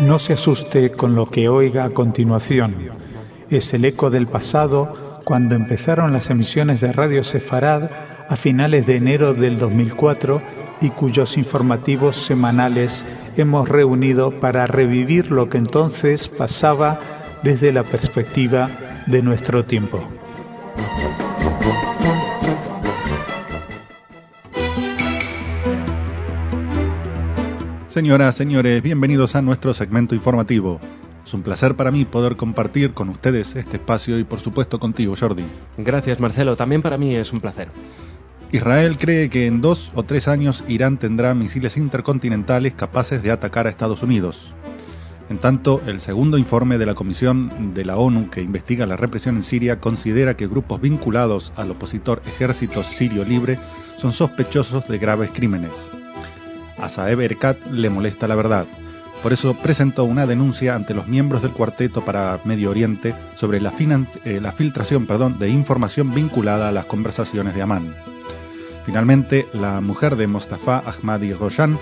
No se asuste con lo que oiga a continuación. Es el eco del pasado cuando empezaron las emisiones de Radio Sefarad a finales de enero del 2004 y cuyos informativos semanales hemos reunido para revivir lo que entonces pasaba desde la perspectiva de nuestro tiempo. Señoras, señores, bienvenidos a nuestro segmento informativo. Es un placer para mí poder compartir con ustedes este espacio y por supuesto contigo, Jordi. Gracias, Marcelo. También para mí es un placer. Israel cree que en 2 o 3 años Irán tendrá misiles intercontinentales capaces de atacar a Estados Unidos. En tanto, el segundo informe de la Comisión de la ONU que investiga la represión en Siria considera que grupos vinculados al opositor Ejército Sirio Libre son sospechosos de graves crímenes. A Saeb Erekat le molesta la verdad. Por eso presentó una denuncia ante los miembros del Cuarteto para Medio Oriente sobre la filtración de información vinculada a las conversaciones de Amán. Finalmente, la mujer de Mostafa Ahmadi-Roshan,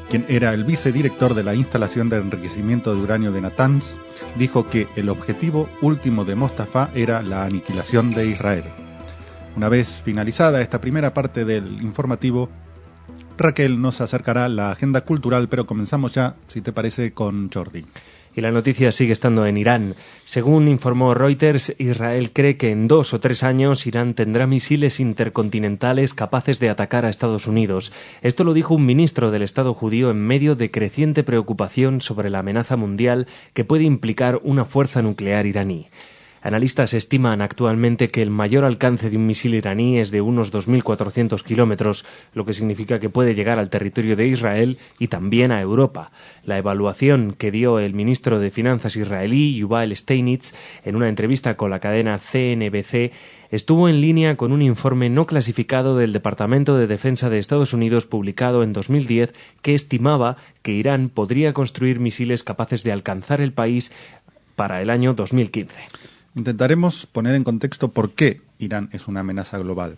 quien era el vicedirector de la instalación de enriquecimiento de uranio de Natanz, dijo que el objetivo último de Mostafa era la aniquilación de Israel. Una vez finalizada esta primera parte del informativo, Raquel nos acercará la agenda cultural, pero comenzamos ya, si te parece, con Jordi. Y la noticia sigue estando en Irán. Según informó Reuters, Israel cree que en 2 o 3 años Irán tendrá misiles intercontinentales capaces de atacar a Estados Unidos. Esto lo dijo un ministro del Estado judío en medio de creciente preocupación sobre la amenaza mundial que puede implicar una fuerza nuclear iraní. Analistas estiman actualmente que el mayor alcance de un misil iraní es de unos 2.400 kilómetros, lo que significa que puede llegar al territorio de Israel y también a Europa. La evaluación que dio el ministro de Finanzas israelí, Yuval Steinitz, en una entrevista con la cadena CNBC, estuvo en línea con un informe no clasificado del Departamento de Defensa de Estados Unidos publicado en 2010 que estimaba que Irán podría construir misiles capaces de alcanzar el país para el año 2015. Intentaremos poner en contexto por qué Irán es una amenaza global.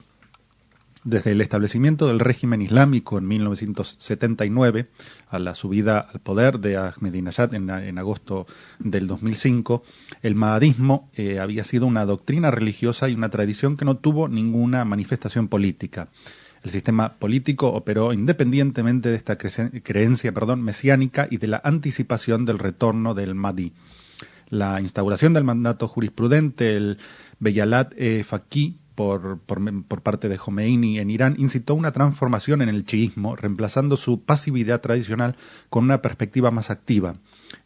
Desde el establecimiento del régimen islámico en 1979, a la subida al poder de Ahmadinejad en agosto del 2005, el mahadismo había sido una doctrina religiosa y una tradición que no tuvo ninguna manifestación política. El sistema político operó independientemente de esta creencia mesiánica y de la anticipación del retorno del Mahdi. La instauración del mandato jurisprudente, el Beyalat Faqih, por parte de Jomeini en Irán, incitó una transformación en el chiismo, reemplazando su pasividad tradicional con una perspectiva más activa.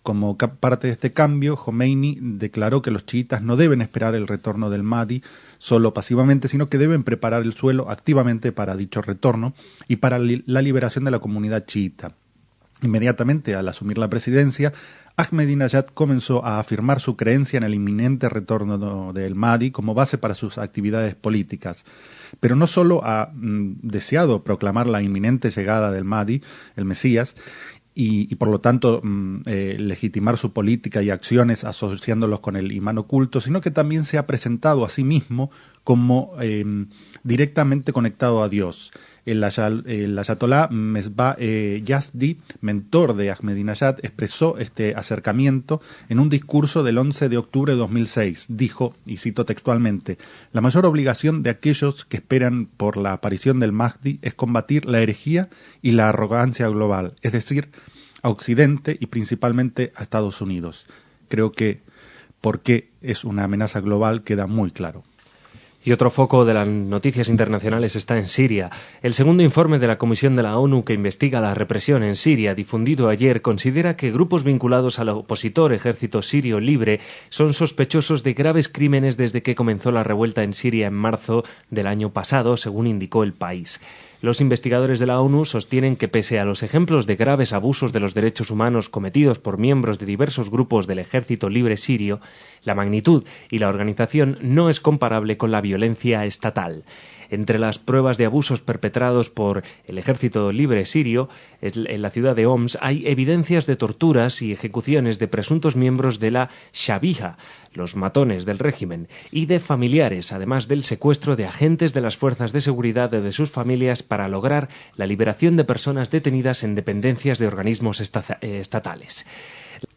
Como parte de este cambio, Jomeini declaró que los chiitas no deben esperar el retorno del Mahdi solo pasivamente, sino que deben preparar el suelo activamente para dicho retorno y para la liberación de la comunidad chiita. Inmediatamente al asumir la presidencia, Ahmadinejad comenzó a afirmar su creencia en el inminente retorno del Mahdi como base para sus actividades políticas. Pero no solo ha deseado proclamar la inminente llegada del Mahdi, el Mesías, y por lo tanto legitimar su política y acciones asociándolos con el imán oculto, sino que también se ha presentado a sí mismo como directamente conectado a Dios. El ayatolá Mesbah Yazdi, mentor de Ahmadinejad, expresó este acercamiento en un discurso del 11 de octubre de 2006. Dijo, y cito textualmente, «La mayor obligación de aquellos que esperan por la aparición del Mahdi es combatir la herejía y la arrogancia global, es decir, a Occidente y principalmente a Estados Unidos». Creo que por qué es una amenaza global queda muy claro. Y otro foco de las noticias internacionales está en Siria. El segundo informe de la Comisión de la ONU que investiga la represión en Siria, difundido ayer, considera que grupos vinculados al opositor Ejército Sirio Libre son sospechosos de graves crímenes desde que comenzó la revuelta en Siria en marzo del año pasado, según indicó el país. Los investigadores de la ONU sostienen que pese a los ejemplos de graves abusos de los derechos humanos cometidos por miembros de diversos grupos del Ejército Libre Sirio, la magnitud y la organización no es comparable con la violencia estatal. Entre las pruebas de abusos perpetrados por el Ejército Libre Sirio en la ciudad de Homs hay evidencias de torturas y ejecuciones de presuntos miembros de la Shabiha, los matones del régimen, y de familiares, además del secuestro de agentes de las fuerzas de seguridad o de sus familias para lograr la liberación de personas detenidas en dependencias de organismos estatales.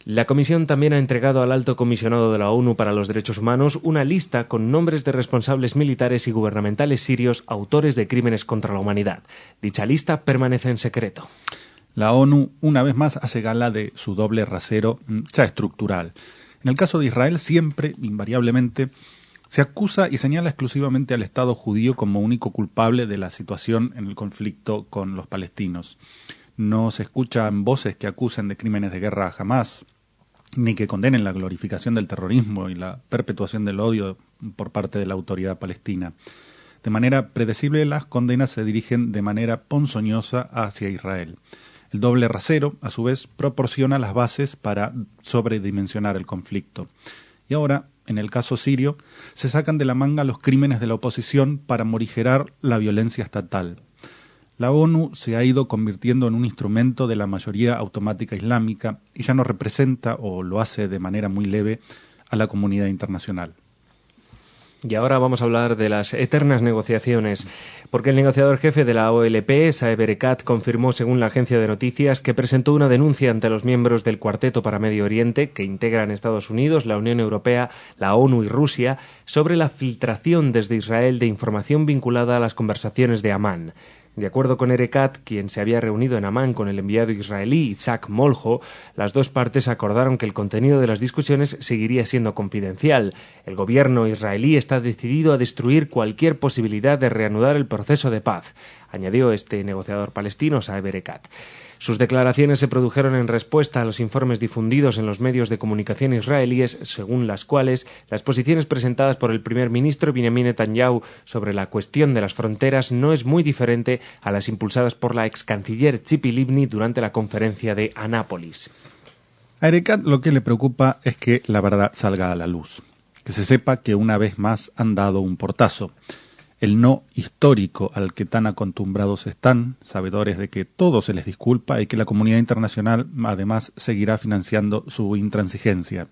La comisión también ha entregado al Alto Comisionado de la ONU para los Derechos Humanos una lista con nombres de responsables militares y gubernamentales sirios autores de crímenes contra la humanidad. Dicha lista permanece en secreto. La ONU, una vez más, hace gala de su doble rasero ya estructural. En el caso de Israel, siempre, invariablemente, se acusa y señala exclusivamente al Estado judío como único culpable de la situación en el conflicto con los palestinos. No se escuchan voces que acusen de crímenes de guerra a Hamás, ni que condenen la glorificación del terrorismo y la perpetuación del odio por parte de la autoridad palestina. De manera predecible, las condenas se dirigen de manera ponzoñosa hacia Israel. El doble rasero, a su vez, proporciona las bases para sobredimensionar el conflicto. Y ahora, en el caso sirio, se sacan de la manga los crímenes de la oposición para morigerar la violencia estatal. La ONU se ha ido convirtiendo en un instrumento de la mayoría automática islámica y ya no representa, o lo hace de manera muy leve, a la comunidad internacional. Y ahora vamos a hablar de las eternas negociaciones, porque el negociador jefe de la OLP, Saeb Erekat, confirmó, según la agencia de noticias, que presentó una denuncia ante los miembros del Cuarteto para Medio Oriente, que integran Estados Unidos, la Unión Europea, la ONU y Rusia, sobre la filtración desde Israel de información vinculada a las conversaciones de Amán. De acuerdo con Erekat, quien se había reunido en Amán con el enviado israelí Isaac Molho, las dos partes acordaron que el contenido de las discusiones seguiría siendo confidencial. El gobierno israelí está decidido a destruir cualquier posibilidad de reanudar el proceso de paz, añadió este negociador palestino, Saeb Erekat. Sus declaraciones se produjeron en respuesta a los informes difundidos en los medios de comunicación israelíes, según las cuales las posiciones presentadas por el primer ministro Benjamin Netanyahu sobre la cuestión de las fronteras no es muy diferente a las impulsadas por la ex canciller Tzipi Livni durante la conferencia de Anápolis. A Erekat lo que le preocupa es que la verdad salga a la luz, que se sepa que una vez más han dado un portazo. El no histórico al que tan acostumbrados están, sabedores de que todo se les disculpa y que la comunidad internacional además seguirá financiando su intransigencia.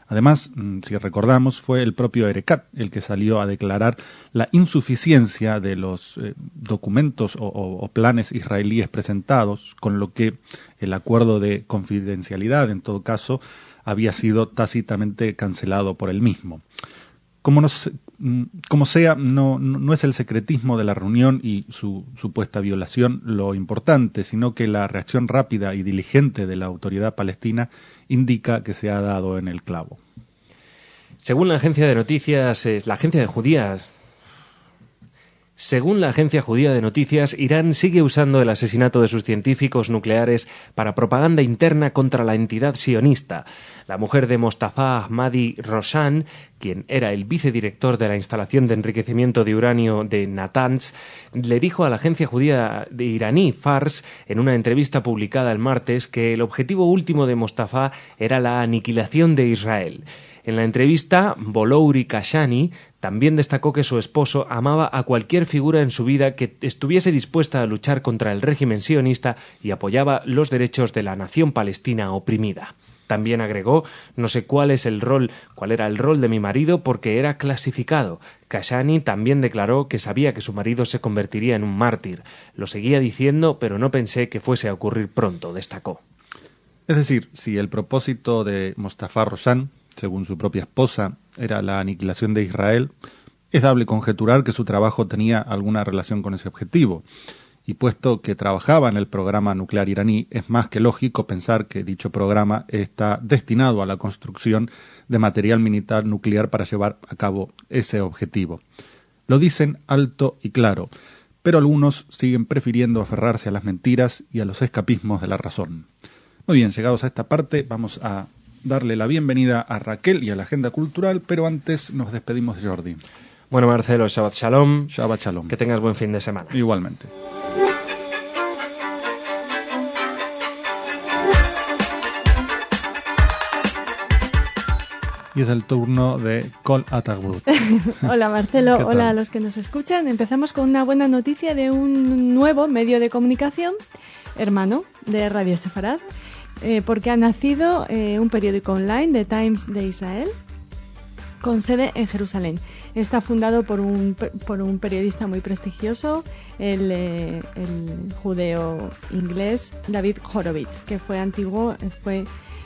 Además, si recordamos, fue el propio Erekat el que salió a declarar la insuficiencia de los documentos o planes israelíes presentados, con lo que el acuerdo de confidencialidad, en todo caso, había sido tácitamente cancelado por él mismo. Como sea, no es el secretismo de la reunión y su supuesta violación lo importante, sino que la reacción rápida y diligente de la autoridad palestina indica que se ha dado en el clavo. Según la agencia de noticias, Según la agencia judía de noticias, Irán sigue usando el asesinato de sus científicos nucleares para propaganda interna contra la entidad sionista. La mujer de Mostafa Ahmadi Roshan, quien era el vicedirector de la instalación de enriquecimiento de uranio de Natanz, le dijo a la agencia judía de iraní Fars, en una entrevista publicada el martes, que el objetivo último de Mostafa era la aniquilación de Israel. En la entrevista, Bolouri Kashani también destacó que su esposo amaba a cualquier figura en su vida que estuviese dispuesta a luchar contra el régimen sionista y apoyaba los derechos de la nación palestina oprimida. También agregó: no sé cuál era el rol de mi marido porque era clasificado. Kashani también declaró que sabía que su marido se convertiría en un mártir. Lo seguía diciendo, pero no pensé que fuese a ocurrir pronto, destacó. Es decir, si el propósito de Mostafa Roshan, según su propia esposa, era la aniquilación de Israel, es dable conjeturar que su trabajo tenía alguna relación con ese objetivo. Y puesto que trabajaba en el programa nuclear iraní, es más que lógico pensar que dicho programa está destinado a la construcción de material militar nuclear para llevar a cabo ese objetivo. Lo dicen alto y claro, pero algunos siguen prefiriendo aferrarse a las mentiras y a los escapismos de la razón. Muy bien, llegados a esta parte, vamos a darle la bienvenida a Raquel y a la agenda cultural, pero antes nos despedimos de Jordi. Bueno, Marcelo, Shabbat Shalom. Shabbat Shalom. Que tengas buen fin de semana. Igualmente. Y es el turno de Kol Atagbut. Hola Marcelo, hola a los que nos escuchan. Empezamos con una buena noticia de un nuevo medio de comunicación, hermano de Radio Sefarad, porque ha nacido un periódico online, The Times de Israel, con sede en Jerusalén. Está fundado por un periodista muy prestigioso, el judeo inglés David Horowitz, que fue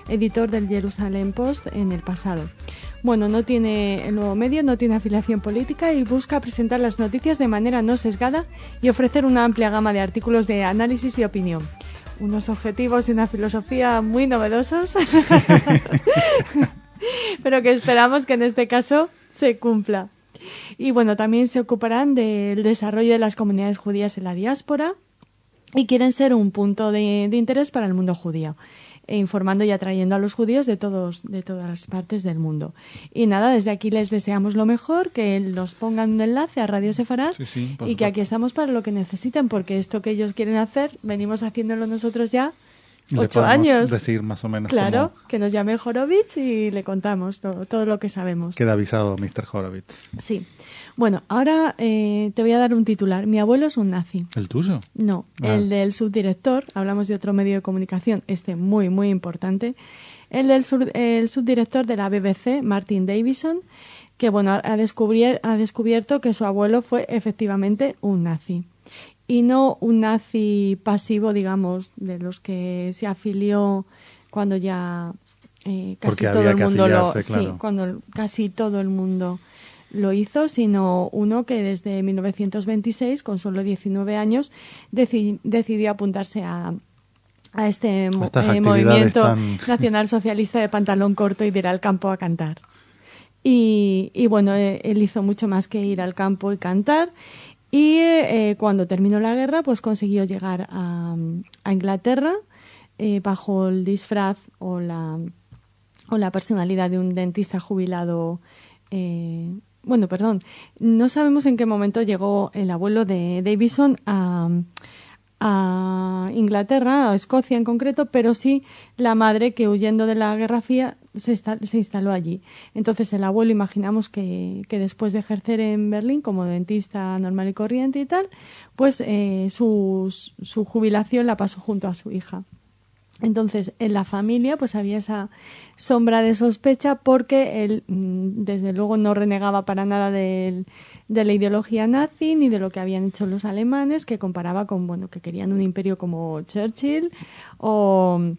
editor del Jerusalem Post en el pasado. Bueno, el nuevo medio no tiene afiliación política y busca presentar las noticias de manera no sesgada y ofrecer una amplia gama de artículos de análisis y opinión. Unos objetivos y una filosofía muy novedosos, pero que esperamos que en este caso se cumpla. Y bueno, también se ocuparán del desarrollo de las comunidades judías en la diáspora y quieren ser un punto de interés para el mundo judío, informando y atrayendo a los judíos de todas las partes del mundo. Y nada, desde aquí les deseamos lo mejor, que nos pongan un enlace a Radio Sefarad y que aquí estamos para lo que necesiten, porque esto que ellos quieren hacer, venimos haciéndolo nosotros ya 8 años. Decir más o menos. Claro, que nos llame Horowitz y le contamos todo lo que sabemos. Queda avisado, Mr. Horowitz. Sí. Bueno, ahora te voy a dar un titular. Mi abuelo es un nazi. ¿El tuyo? No, el del subdirector. Hablamos de otro medio de comunicación, muy, muy importante. El subdirector de la BBC, Martin Davidson, que bueno, ha descubierto que su abuelo fue efectivamente un nazi. Y no un nazi pasivo, digamos, de los que se afilió cuando ya casi todo el mundo cuando casi todo el mundo lo hizo, sino uno que desde 1926, con solo 19 años, decidió apuntarse a este movimiento nacionalsocialista de pantalón corto y de ir al campo a cantar. Y bueno, él hizo mucho más que ir al campo y cantar. Y cuando terminó la guerra, pues consiguió llegar a Inglaterra bajo el disfraz o la personalidad de un dentista jubilado. No sabemos en qué momento llegó el abuelo de Davidson a Inglaterra, a Escocia en concreto, pero sí la madre, que huyendo de la Guerra Fría se instaló allí. Entonces el abuelo, imaginamos que después de ejercer en Berlín como dentista normal y corriente y tal, pues su jubilación la pasó junto a su hija. Entonces en la familia pues había esa sombra de sospecha, porque él desde luego no renegaba para nada de la ideología nazi ni de lo que habían hecho los alemanes, que comparaba con que querían un imperio como Churchill o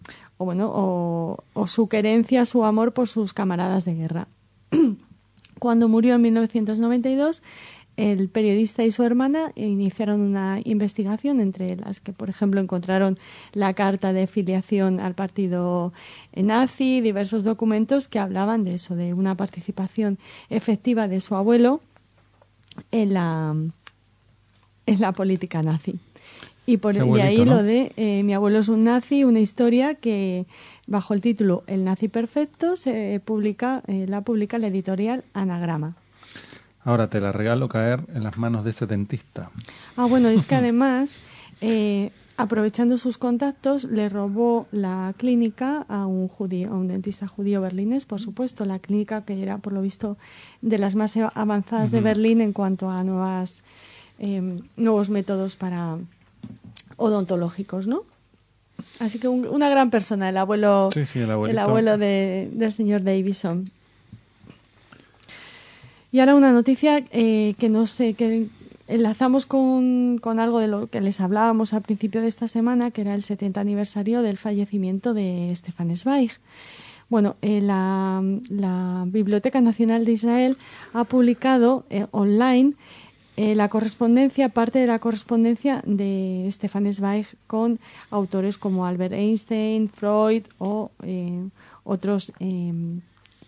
su querencia, su amor por sus camaradas de guerra. Cuando murió en 1992, el periodista y su hermana iniciaron una investigación, entre las que, por ejemplo, encontraron la carta de filiación al partido nazi, diversos documentos que hablaban de eso, de una participación efectiva de su abuelo en la política nazi. Y de ahí, ¿no?, lo de Mi abuelo es un nazi, una historia que, bajo el título El nazi perfecto, la publica la editorial Anagrama. Ahora te la regalo caer en las manos de ese dentista. Bueno, es que además, aprovechando sus contactos, le robó la clínica a un dentista judío berlinés, por supuesto, la clínica que era, por lo visto, de las más avanzadas de Berlín en cuanto a nuevos métodos odontológicos, ¿no? Así que una gran persona, el abuelo, el abuelo del señor Davidson. Y ahora una noticia que enlazamos con algo de lo que les hablábamos al principio de esta semana, que era el 70 aniversario del fallecimiento de Stefan Zweig. Bueno, la Biblioteca Nacional de Israel ha publicado online parte de la correspondencia de Stefan Zweig con autores como Albert Einstein, Freud o otros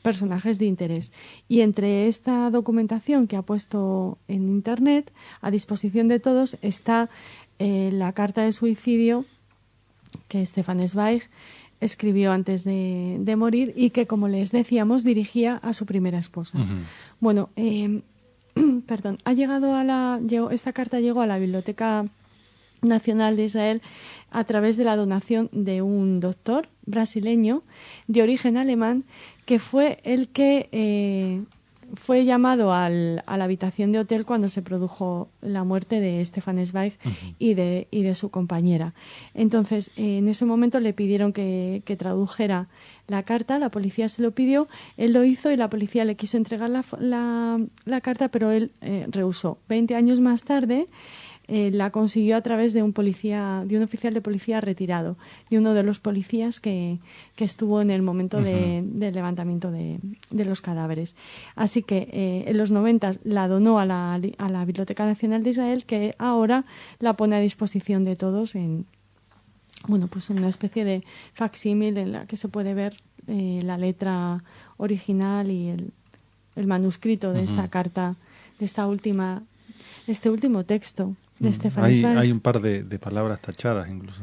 personajes de interés. Y entre esta documentación que ha puesto en Internet a disposición de todos está la carta de suicidio que Stefan Zweig escribió antes de morir y que, como les decíamos, dirigía a su primera esposa. Bueno, esta carta llegó a la Biblioteca Nacional de Israel a través de la donación de un doctor brasileño de origen alemán, que fue el que fue llamado a la habitación de hotel cuando se produjo la muerte de Stefan Zweig y de su compañera. Entonces, en ese momento le pidieron que tradujera la carta, la policía se lo pidió, él lo hizo y la policía le quiso entregar la carta, pero él rehusó. 20 años más tarde la consiguió a través de un oficial de policía retirado, de uno de los policías que estuvo en el momento del levantamiento de los cadáveres. Así que en los 90 la donó a la Biblioteca Nacional de Israel, que ahora la pone a disposición de todos en una especie de facsímil en la que se puede ver la letra original y el manuscrito de esta carta, de este último texto de Stefan Zweig. Hay un par de palabras tachadas incluso.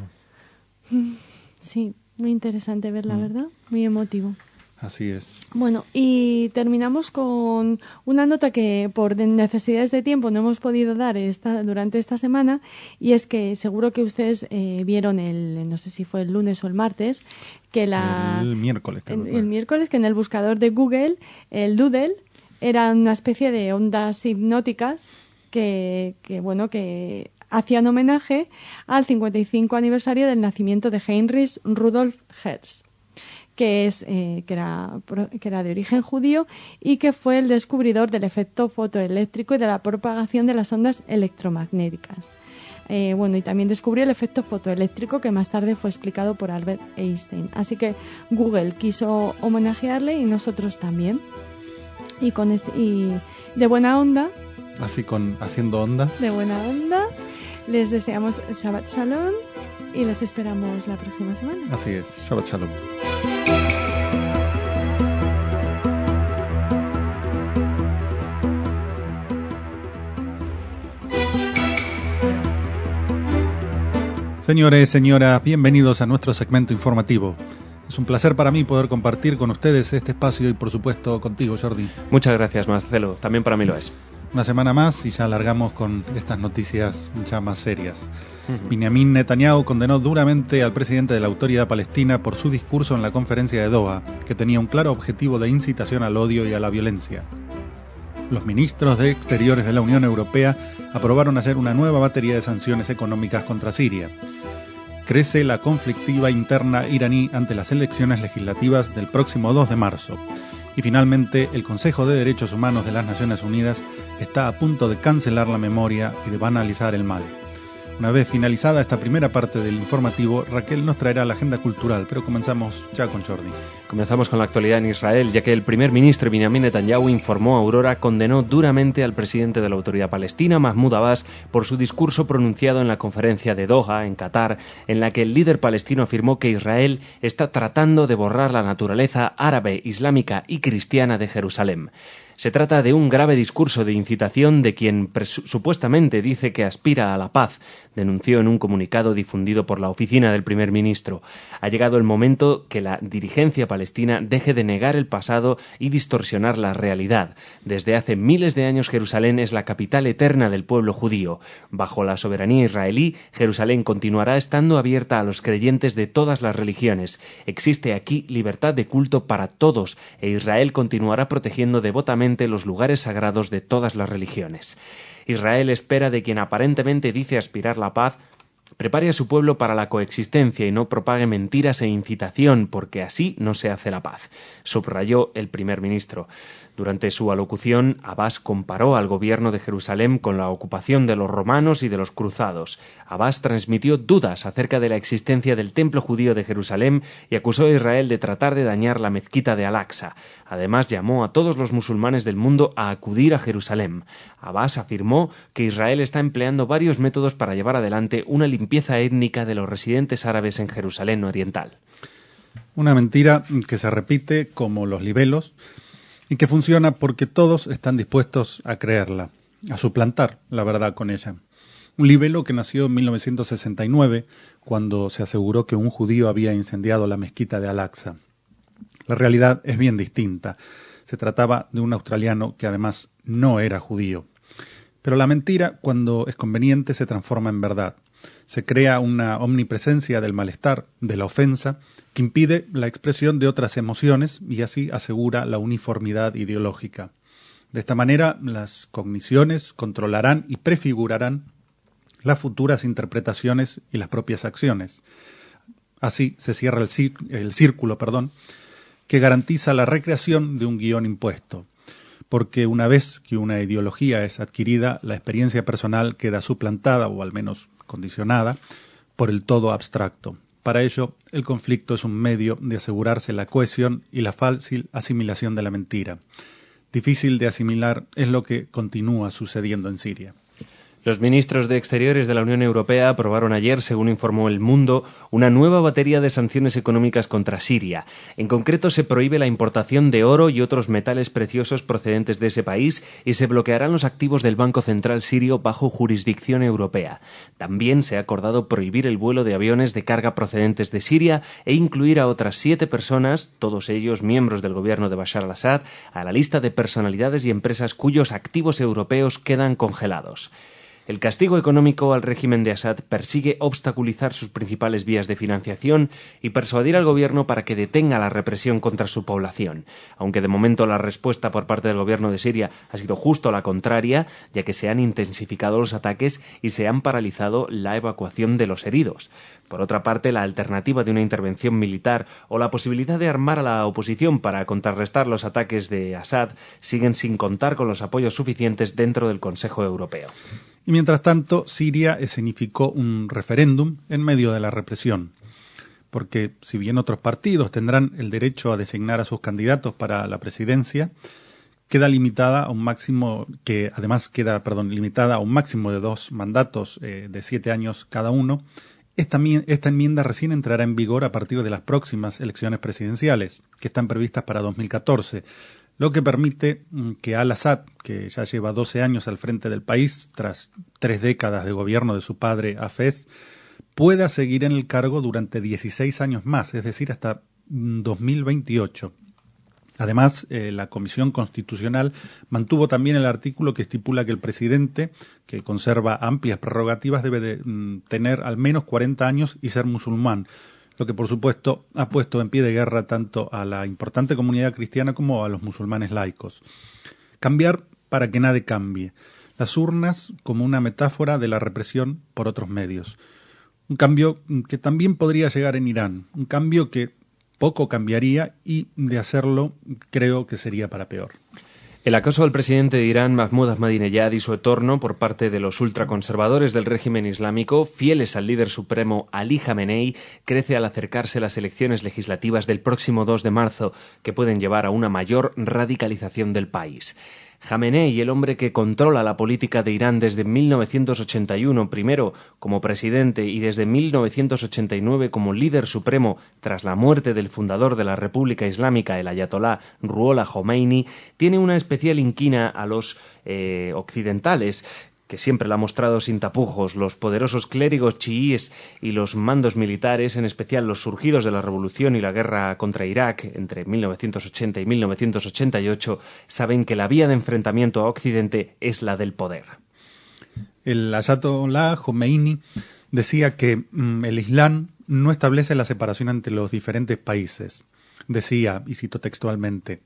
Sí, muy interesante ver, la verdad, muy emotivo. Así es. Bueno, y terminamos con una nota que por necesidades de tiempo no hemos podido dar durante esta semana, y es que seguro que ustedes vieron no sé si fue el lunes o el martes, que el miércoles, creo que fue. El miércoles, que en el buscador de Google, el Doodle era una especie de ondas hipnóticas que hacían homenaje al 55 aniversario del nacimiento de Heinrich Rudolf Hertz, que era de origen judío y que fue el descubridor del efecto fotoeléctrico y de la propagación de las ondas electromagnéticas. Y también descubrió el efecto fotoeléctrico, que más tarde fue explicado por Albert Einstein. Así que Google quiso homenajearle y nosotros también. Y de buena onda. Haciendo ondas. De buena onda. Les deseamos Shabbat Shalom y les esperamos la próxima semana. Así es, Shabbat Shalom. Señores, señoras, bienvenidos a nuestro segmento informativo. Es un placer para mí poder compartir con ustedes este espacio y, por supuesto, contigo, Jordi. Muchas gracias, Marcelo. También para mí lo es. Una semana más y ya alargamos con estas noticias ya más serias. Benjamin Netanyahu condenó duramente al presidente de la Autoridad Palestina por su discurso en la conferencia de Doha, que tenía un claro objetivo de incitación al odio y a la violencia. Los ministros de Exteriores de la Unión Europea aprobaron ayer una nueva batería de sanciones económicas contra Siria. Crece la conflictiva interna iraní ante las elecciones legislativas del próximo 2 de marzo. Y finalmente, el Consejo de Derechos Humanos de las Naciones Unidas está a punto de cancelar la memoria y de banalizar el mal. Una vez finalizada esta primera parte del informativo, Raquel nos traerá la agenda cultural, pero comenzamos ya con Jordi. Comenzamos con la actualidad en Israel, ya que el primer ministro Benjamin Netanyahu informó a Aurora condenó duramente al presidente de la Autoridad Palestina, Mahmoud Abbas, por su discurso pronunciado en la conferencia de Doha, en Qatar, en la que el líder palestino afirmó que Israel está tratando de borrar la naturaleza árabe, islámica y cristiana de Jerusalén. Se trata de un grave discurso de incitación de quien supuestamente dice que aspira a la paz, denunció en un comunicado difundido por la oficina del primer ministro. Ha llegado el momento que la dirigencia palestina deje de negar el pasado y distorsionar la realidad. Desde hace miles de años Jerusalén es la capital eterna del pueblo judío. Bajo la soberanía israelí, Jerusalén continuará estando abierta a los creyentes de todas las religiones. Existe aquí libertad de culto para todos e Israel continuará protegiendo devotamente los lugares sagrados de todas las religiones. Israel espera de quien aparentemente dice aspirar la paz prepare a su pueblo para la coexistencia y no propague mentiras e incitación, porque así no se hace la paz, subrayó el primer ministro. Durante su alocución, Abbas comparó al gobierno de Jerusalén con la ocupación de los romanos y de los cruzados. Abbas transmitió dudas acerca de la existencia del templo judío de Jerusalén y acusó a Israel de tratar de dañar la mezquita de Al-Aqsa. Además, llamó a todos los musulmanes del mundo a acudir a Jerusalén. Abbas afirmó que Israel está empleando varios métodos para llevar adelante una limpieza étnica de los residentes árabes en Jerusalén oriental. Una mentira que se repite como los libelos y que funciona porque todos están dispuestos a creerla, a suplantar la verdad con ella. Un libelo que nació en 1969, cuando se aseguró que un judío había incendiado la mezquita de Al-Aqsa. La realidad es bien distinta. Se trataba de un australiano que además no era judío. Pero la mentira, cuando es conveniente, se transforma en verdad. Se crea una omnipresencia del malestar, de la ofensa, que impide la expresión de otras emociones y así asegura la uniformidad ideológica. De esta manera, las cogniciones controlarán y prefigurarán las futuras interpretaciones y las propias acciones. Así se cierra el círculo, que garantiza la recreación de un guión impuesto, porque una vez que una ideología es adquirida, la experiencia personal queda suplantada o al menos condicionada por el todo abstracto. Para ello, el conflicto es un medio de asegurarse la cohesión y la fácil asimilación de la mentira. Difícil de asimilar es lo que continúa sucediendo en Siria. Los ministros de Exteriores de la Unión Europea aprobaron ayer, según informó El Mundo, una nueva batería de sanciones económicas contra Siria. En concreto, se prohíbe la importación de oro y otros metales preciosos procedentes de ese país y se bloquearán los activos del Banco Central sirio bajo jurisdicción europea. También se ha acordado prohibir el vuelo de aviones de carga procedentes de Siria e incluir a otras 7 personas, todos ellos miembros del gobierno de Bashar al-Assad, a la lista de personalidades y empresas cuyos activos europeos quedan congelados. El castigo económico al régimen de Assad persigue obstaculizar sus principales vías de financiación y persuadir al gobierno para que detenga la represión contra su población, aunque de momento la respuesta por parte del gobierno de Siria ha sido justo la contraria, ya que se han intensificado los ataques y se han paralizado la evacuación de los heridos. Por otra parte, la alternativa de una intervención militar o la posibilidad de armar a la oposición para contrarrestar los ataques de Assad siguen sin contar con los apoyos suficientes dentro del Consejo Europeo. Y mientras tanto, Siria escenificó un referéndum en medio de la represión, porque si bien otros partidos tendrán el derecho a designar a sus candidatos para la presidencia, queda limitada a un máximo limitada a un máximo de 2 mandatos de 7 años cada uno. Esta enmienda recién entrará en vigor a partir de las próximas elecciones presidenciales, que están previstas para 2014, lo que permite que al-Assad, que ya lleva 12 años al frente del país, tras 3 décadas de gobierno de su padre Hafez, pueda seguir en el cargo durante 16 años más, es decir, hasta 2028. Además, la Comisión Constitucional mantuvo también el artículo que estipula que el presidente, que conserva amplias prerrogativas, debe de tener al menos 40 años y ser musulmán, lo que por supuesto ha puesto en pie de guerra tanto a la importante comunidad cristiana como a los musulmanes laicos. Cambiar para que nadie cambie. Las urnas como una metáfora de la represión por otros medios. Un cambio que también podría llegar en Irán, un cambio que poco cambiaría y, de hacerlo, creo que sería para peor. El acoso al presidente de Irán, Mahmoud Ahmadinejad, y su entorno por parte de los ultraconservadores del régimen islámico, fieles al líder supremo Ali Khamenei, crece al acercarse las elecciones legislativas del próximo 2 de marzo, que pueden llevar a una mayor radicalización del país. Khamenei, el hombre que controla la política de Irán desde 1981, primero como presidente y desde 1989 como líder supremo tras la muerte del fundador de la República Islámica, el ayatolá Ruhollah Khomeini, tiene una especial inquina a los occidentales, que siempre la ha mostrado sin tapujos, los poderosos clérigos chiíes y los mandos militares, en especial los surgidos de la revolución y la guerra contra Irak entre 1980 y 1988, saben que la vía de enfrentamiento a Occidente es la del poder. El ayatolá Khomeini decía que el Islam no establece la separación entre los diferentes países. Decía, y cito textualmente,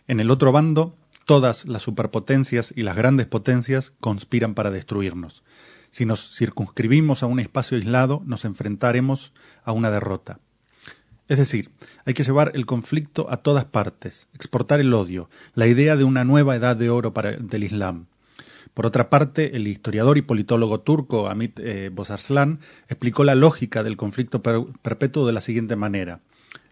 en el otro bando todas las superpotencias y las grandes potencias conspiran para destruirnos. Si nos circunscribimos a un espacio aislado, nos enfrentaremos a una derrota. Es decir, hay que llevar el conflicto a todas partes, exportar el odio, la idea de una nueva edad de oro del Islam. Por otra parte, el historiador y politólogo turco Amit Bozarslan explicó la lógica del conflicto perpetuo de la siguiente manera.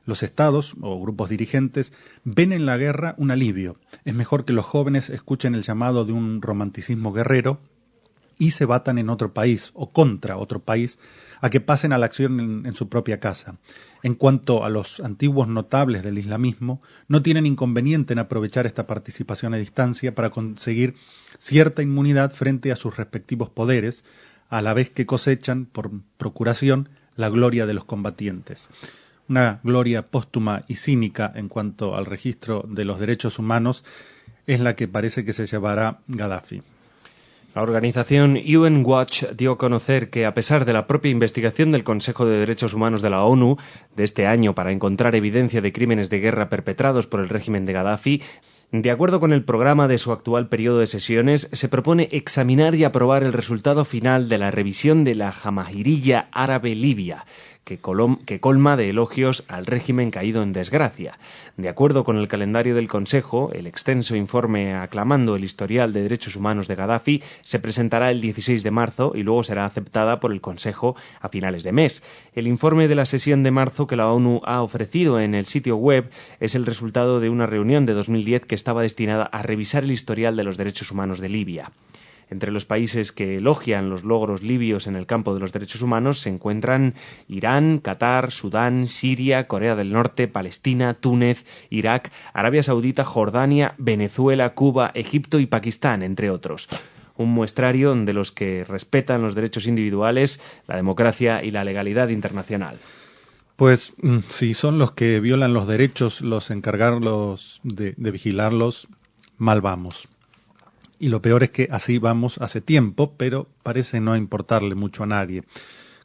Los estados o grupos dirigentes ven en la guerra un alivio. Es mejor que los jóvenes escuchen el llamado de un romanticismo guerrero y se batan en otro país o contra otro país a que pasen a la acción en su propia casa. En cuanto a los antiguos notables del islamismo, no tienen inconveniente en aprovechar esta participación a distancia para conseguir cierta inmunidad frente a sus respectivos poderes, a la vez que cosechan, por procuración, la gloria de los combatientes. Una gloria póstuma y cínica en cuanto al registro de los derechos humanos es la que parece que se llevará Gaddafi. La organización UN Watch dio a conocer que, a pesar de la propia investigación del Consejo de Derechos Humanos de la ONU de este año para encontrar evidencia de crímenes de guerra perpetrados por el régimen de Gaddafi, De acuerdo con el programa de su actual periodo de sesiones, se propone examinar y aprobar el resultado final de la revisión de la Jamahiriyya árabe libia, que colma de elogios al régimen caído en desgracia. De acuerdo con el calendario del Consejo, el extenso informe aclamando el historial de derechos humanos de Gaddafi se presentará el 16 de marzo y luego será aceptada por el Consejo a finales de mes. El informe de la sesión de marzo que la ONU ha ofrecido en el sitio web es el resultado de una reunión de 2010 que estaba destinada a revisar el historial de los derechos humanos de Libia. Entre los países que elogian los logros libios en el campo de los derechos humanos se encuentran Irán, Qatar, Sudán, Siria, Corea del Norte, Palestina, Túnez, Irak, Arabia Saudita, Jordania, Venezuela, Cuba, Egipto y Pakistán, entre otros. Un muestrario de los que respetan los derechos individuales, la democracia y la legalidad internacional. Pues si son los que violan los derechos los encargados de vigilarlos, mal vamos. Y lo peor es que así vamos hace tiempo, pero parece no importarle mucho a nadie.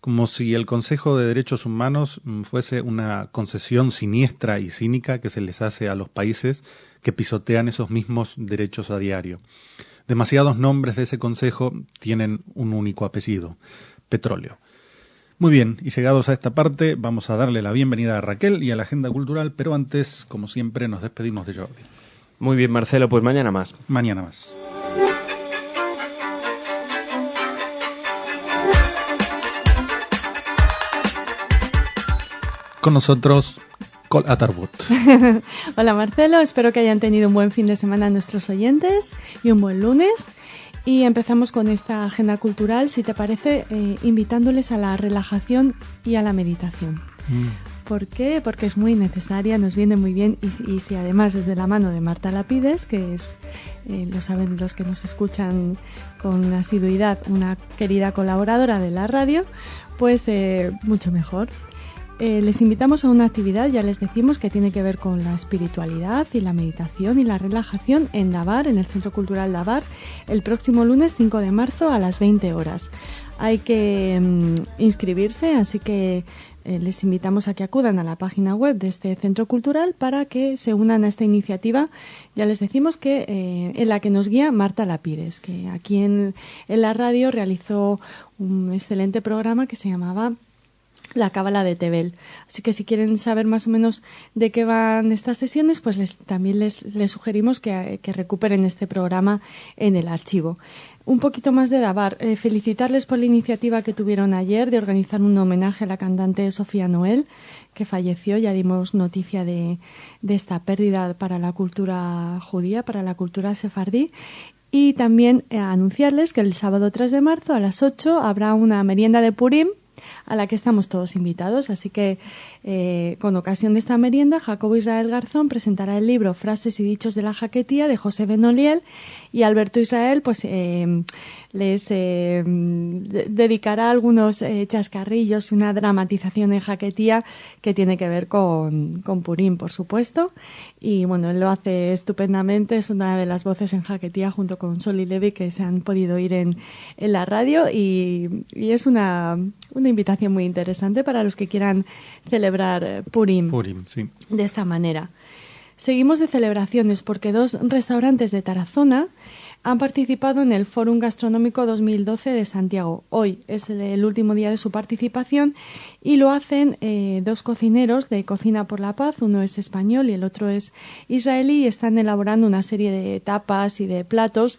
Como si el Consejo de Derechos Humanos fuese una concesión siniestra y cínica que se les hace a los países que pisotean esos mismos derechos a diario. Demasiados nombres de ese consejo tienen un único apellido: petróleo. Muy bien, y llegados a esta parte, vamos a darle la bienvenida a Raquel y a la agenda cultural, pero antes, como siempre, nos despedimos de Jordi. Muy bien, Marcelo, pues mañana más. Mañana más. Con nosotros, Col Atarbut. Hola Marcelo, espero que hayan tenido un buen fin de semana nuestros oyentes y un buen lunes. Y empezamos con esta agenda cultural, si te parece, invitándoles a la relajación y a la meditación. ¿Por qué? Porque es muy necesaria, nos viene muy bien y si además es de la mano de Marta Lapides, que es, lo saben los que nos escuchan con asiduidad, una querida colaboradora de la radio, pues mucho mejor. Les invitamos a una actividad, ya les decimos, que tiene que ver con la espiritualidad y la meditación y la relajación en Davar, en el Centro Cultural Davar, el próximo lunes 5 de marzo a las 20 horas. Hay que inscribirse, así que les invitamos a que acudan a la página web de este centro cultural para que se unan a esta iniciativa. Ya les decimos que en la que nos guía Marta Lapides, que aquí en la radio realizó un excelente programa que se llamaba La Cábala de Tebel. Así que si quieren saber más o menos de qué van estas sesiones, pues también les sugerimos que recuperen este programa en el archivo. Un poquito más de Davar. Felicitarles por la iniciativa que tuvieron ayer de organizar un homenaje a la cantante Sofía Noel, que falleció. Ya dimos noticia de esta pérdida para la cultura judía, para la cultura sefardí. Y también anunciarles que el sábado 3 de marzo a las 8 habrá una merienda de Purim, a la que estamos todos invitados, así que con ocasión de esta merienda, Jacobo Israel Garzón presentará el libro Frases y dichos de la jaquetía de José Benoliel y Alberto Israel pues les dedicará algunos chascarrillos y una dramatización en jaquetía que tiene que ver con Purim, por supuesto, y bueno, él lo hace estupendamente, es una de las voces en jaquetía junto con Soli Levi que se han podido oír en la radio y es una invitación muy interesante para los que quieran celebrar Purim, sí. De esta manera. Seguimos de celebraciones porque 2 restaurantes de Tarazona han participado en el Fórum Gastronómico 2012 de Santiago. Hoy es el último día de su participación y lo hacen 2 cocineros de Cocina por la Paz, uno es español y el otro es israelí, y están elaborando una serie de tapas y de platos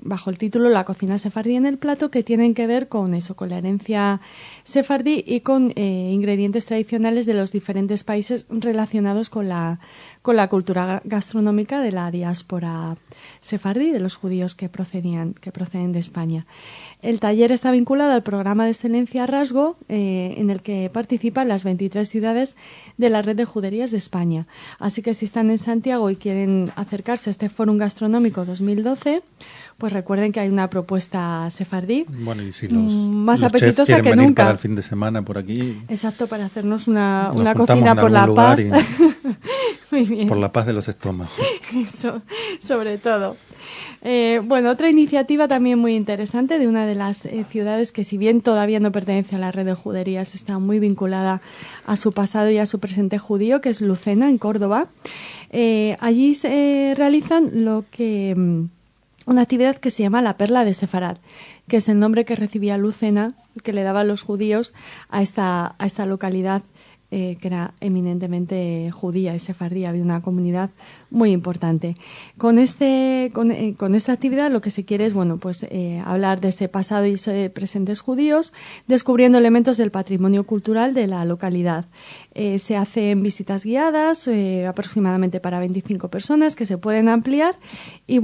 bajo el título La cocina sefardí en el plato, que tienen que ver con eso, con la herencia sefardí y con ingredientes tradicionales de los diferentes países relacionados con la cultura gastronómica de la diáspora sefardí, de los judíos que proceden de España. El taller está vinculado al programa de excelencia Rasgo, en el que participan las 23 ciudades de la red de juderías de España. Así que si están en Santiago y quieren acercarse a este Fórum Gastronómico 2012, pues recuerden que hay una propuesta sefardí. Bueno, y si más los apetitosa chefs quieren que venir nunca. para el fin de semana por aquí. Exacto, para hacernos una Nos cocina juntamos en por la algún paz. lugar Muy bien. Por la paz de los estómagos. Eso, sobre todo. Bueno, otra iniciativa también muy interesante de una de las ciudades que, si bien todavía no pertenece a la red de juderías, está muy vinculada a su pasado y a su presente judío, que es Lucena, en Córdoba. Allí se realizan una actividad que se llama la Perla de Sefarad, que es el nombre que recibía Lucena, que le daban los judíos a esta localidad, que era eminentemente judía y sefardí. Había una comunidad muy importante. Con esta actividad lo que se quiere es hablar de ese pasado y ese presentes judíos, descubriendo elementos del patrimonio cultural de la localidad. Se hacen visitas guiadas, aproximadamente para 25 personas, que se pueden ampliar, y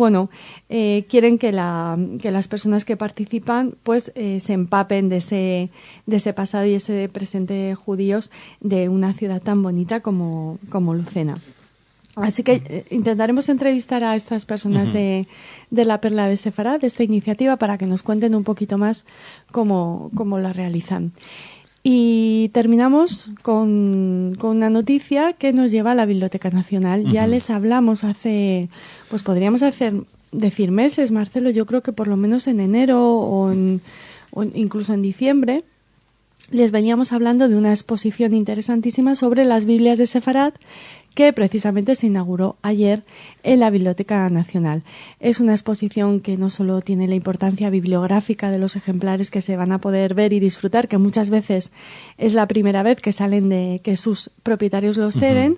quieren que las personas que participan se empapen de ese pasado y ese presente judíos de una ciudad tan bonita como Lucena. Así que intentaremos entrevistar a estas personas de la Perla de Sefarad, de esta iniciativa, para que nos cuenten un poquito más cómo la realizan. Y terminamos con una noticia que nos lleva a la Biblioteca Nacional. Ya les hablamos podríamos decir meses, Marcelo, yo creo que por lo menos en enero o incluso en diciembre, les veníamos hablando de una exposición interesantísima sobre las Biblias de Sefarad, que precisamente se inauguró ayer en la Biblioteca Nacional. Es una exposición que no solo tiene la importancia bibliográfica de los ejemplares que se van a poder ver y disfrutar, que muchas veces es la primera vez que que sus propietarios los ceden,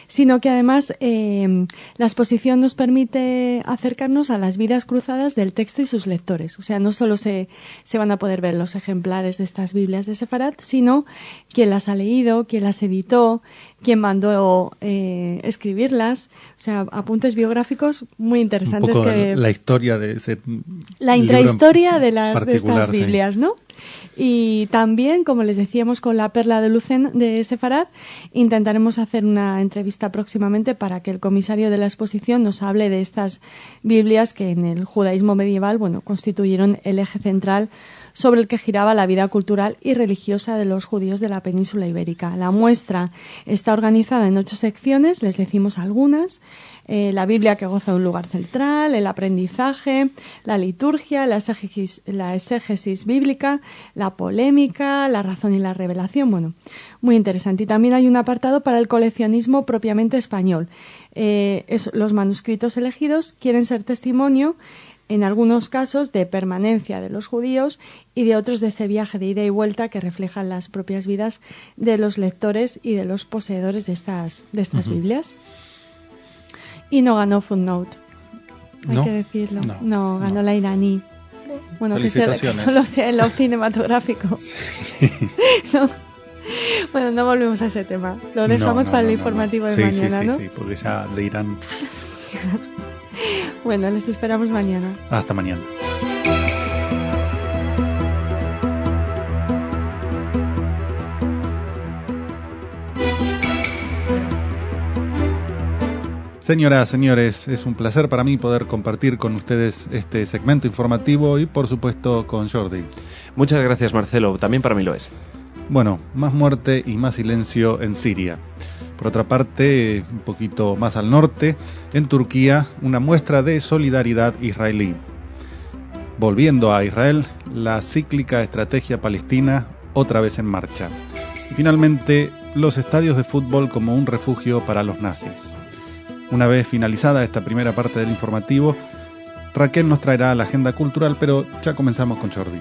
sino que además la exposición nos permite acercarnos a las vidas cruzadas del texto y sus lectores. O sea, no solo se van a poder ver los ejemplares de estas Biblias de Sefarad, sino quién las ha leído, quién las editó, quién mandó escribirlas. O sea, apuntes biográficos muy interesantes. Un poco la historia de ese la intrahistoria de particular, estas Biblias, sí. ¿No? Y también, como les decíamos, con la Perla de Sefarad, intentaremos hacer una entrevista próximamente para que el comisario de la exposición nos hable de estas Biblias que en el judaísmo medieval, constituyeron el eje central sobre el que giraba la vida cultural y religiosa de los judíos de la península ibérica. La muestra está organizada en 8 secciones, les decimos algunas: la Biblia, que goza de un lugar central, el aprendizaje, la liturgia, la exégesis bíblica, la polémica, la razón y la revelación. Muy interesante. Y también hay un apartado para el coleccionismo propiamente español. Los manuscritos elegidos quieren ser testimonio, en algunos casos, de permanencia de los judíos, y de otros de ese viaje de ida y vuelta que reflejan las propias vidas de los lectores y de los poseedores de estas Biblias. Y no ganó Footnote, hay que decirlo. No, ganó la iraní. Que solo sea en lo cinematográfico. Sí. No volvemos a ese tema. Lo dejamos para el informativo de mañana, ¿no? Sí, porque ya de Irán... Les esperamos mañana. Hasta mañana. Señoras, señores, es un placer para mí poder compartir con ustedes este segmento informativo y, por supuesto, con Jordi. Muchas gracias, Marcelo. También para mí lo es. Más muerte y más silencio en Siria. Por otra parte, un poquito más al norte, en Turquía, una muestra de solidaridad israelí. Volviendo a Israel, la cíclica estrategia palestina otra vez en marcha. Y finalmente, los estadios de fútbol como un refugio para los nazis. Una vez finalizada esta primera parte del informativo, Raquel nos traerá la agenda cultural, pero ya comenzamos con Jordi.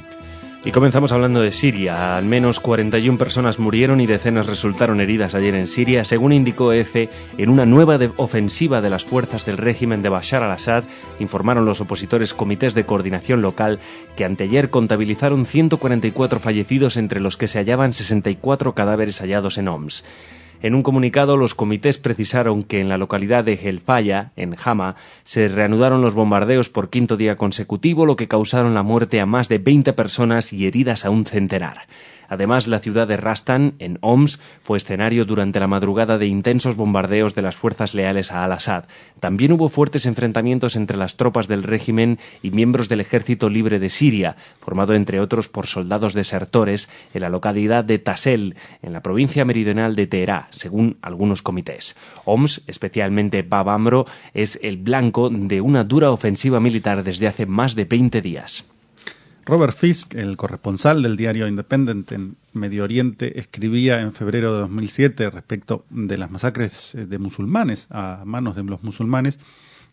Y comenzamos hablando de Siria. Al menos 41 personas murieron y decenas resultaron heridas ayer en Siria, según indicó EFE, en una nueva ofensiva de las fuerzas del régimen de Bashar al-Assad, informaron los opositores comités de coordinación local, que anteayer contabilizaron 144 fallecidos, entre los que se hallaban 64 cadáveres hallados en Homs. En un comunicado, los comités precisaron que en la localidad de Helfaya, en Hama, se reanudaron los bombardeos por 5º día consecutivo, lo que causaron la muerte a más de 20 personas y heridas a un centenar. Además, la ciudad de Rastan, en Homs, fue escenario durante la madrugada de intensos bombardeos de las fuerzas leales a Al-Assad. También hubo fuertes enfrentamientos entre las tropas del régimen y miembros del Ejército Libre de Siria, formado entre otros por soldados desertores en la localidad de Tassel, en la provincia meridional de Teherá, según algunos comités. Homs, especialmente Bab Amro, es el blanco de una dura ofensiva militar desde hace más de 20 días. Robert Fisk, el corresponsal del diario Independent en Medio Oriente, escribía en febrero de 2007 respecto de las masacres de musulmanes a manos de los musulmanes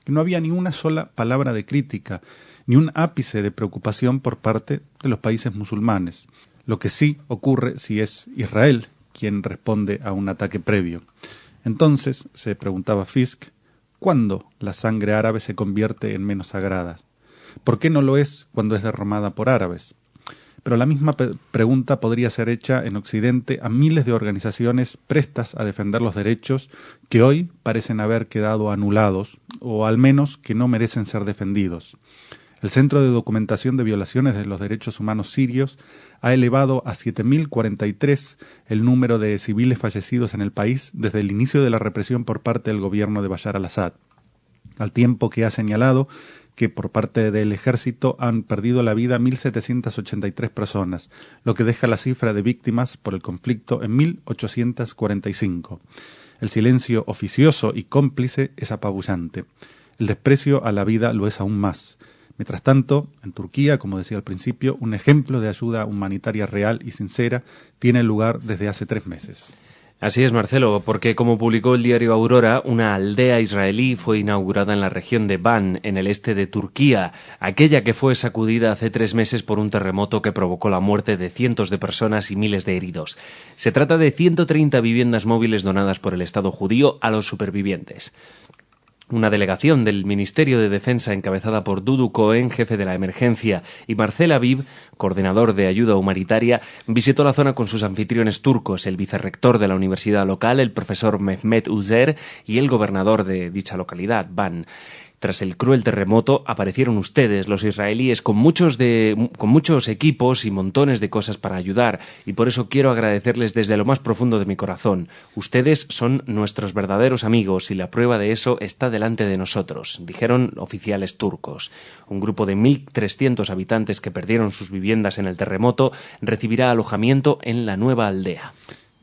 que no había ni una sola palabra de crítica, ni un ápice de preocupación por parte de los países musulmanes. Lo que sí ocurre si es Israel quien responde a un ataque previo. Entonces, se preguntaba Fisk, ¿cuándo la sangre árabe se convierte en menos sagrada? ¿Por qué no lo es cuando es derramada por árabes? Pero la misma pregunta podría ser hecha en Occidente a miles de organizaciones prestas a defender los derechos que hoy parecen haber quedado anulados, o al menos que no merecen ser defendidos. El Centro de Documentación de Violaciones de los Derechos Humanos Sirios ha elevado a 7.043 el número de civiles fallecidos en el país desde el inicio de la represión por parte del gobierno de Bashar al-Assad, al tiempo que ha señalado que por parte del ejército han perdido la vida 1.783 personas, lo que deja la cifra de víctimas por el conflicto en 1.845. El silencio oficioso y cómplice es apabullante. El desprecio a la vida lo es aún más. Mientras tanto, en Turquía, como decía al principio, un ejemplo de ayuda humanitaria real y sincera tiene lugar desde hace 3 meses. Así es, Marcelo, porque como publicó el diario Aurora, una aldea israelí fue inaugurada en la región de Van, en el este de Turquía, aquella que fue sacudida hace 3 meses por un terremoto que provocó la muerte de cientos de personas y miles de heridos. Se trata de 130 viviendas móviles donadas por el Estado judío a los supervivientes. Una delegación del Ministerio de Defensa encabezada por Dudu Cohen, jefe de la emergencia, y Marcel Aviv, coordinador de ayuda humanitaria, visitó la zona con sus anfitriones turcos, el vicerrector de la universidad local, el profesor Mehmet Uzer, y el gobernador de dicha localidad, Van. Tras el cruel terremoto aparecieron ustedes, los israelíes, con muchos equipos y montones de cosas para ayudar, y por eso quiero agradecerles desde lo más profundo de mi corazón. Ustedes son nuestros verdaderos amigos y la prueba de eso está delante de nosotros, dijeron oficiales turcos. Un grupo de 1.300 habitantes que perdieron sus viviendas en el terremoto recibirá alojamiento en la nueva aldea.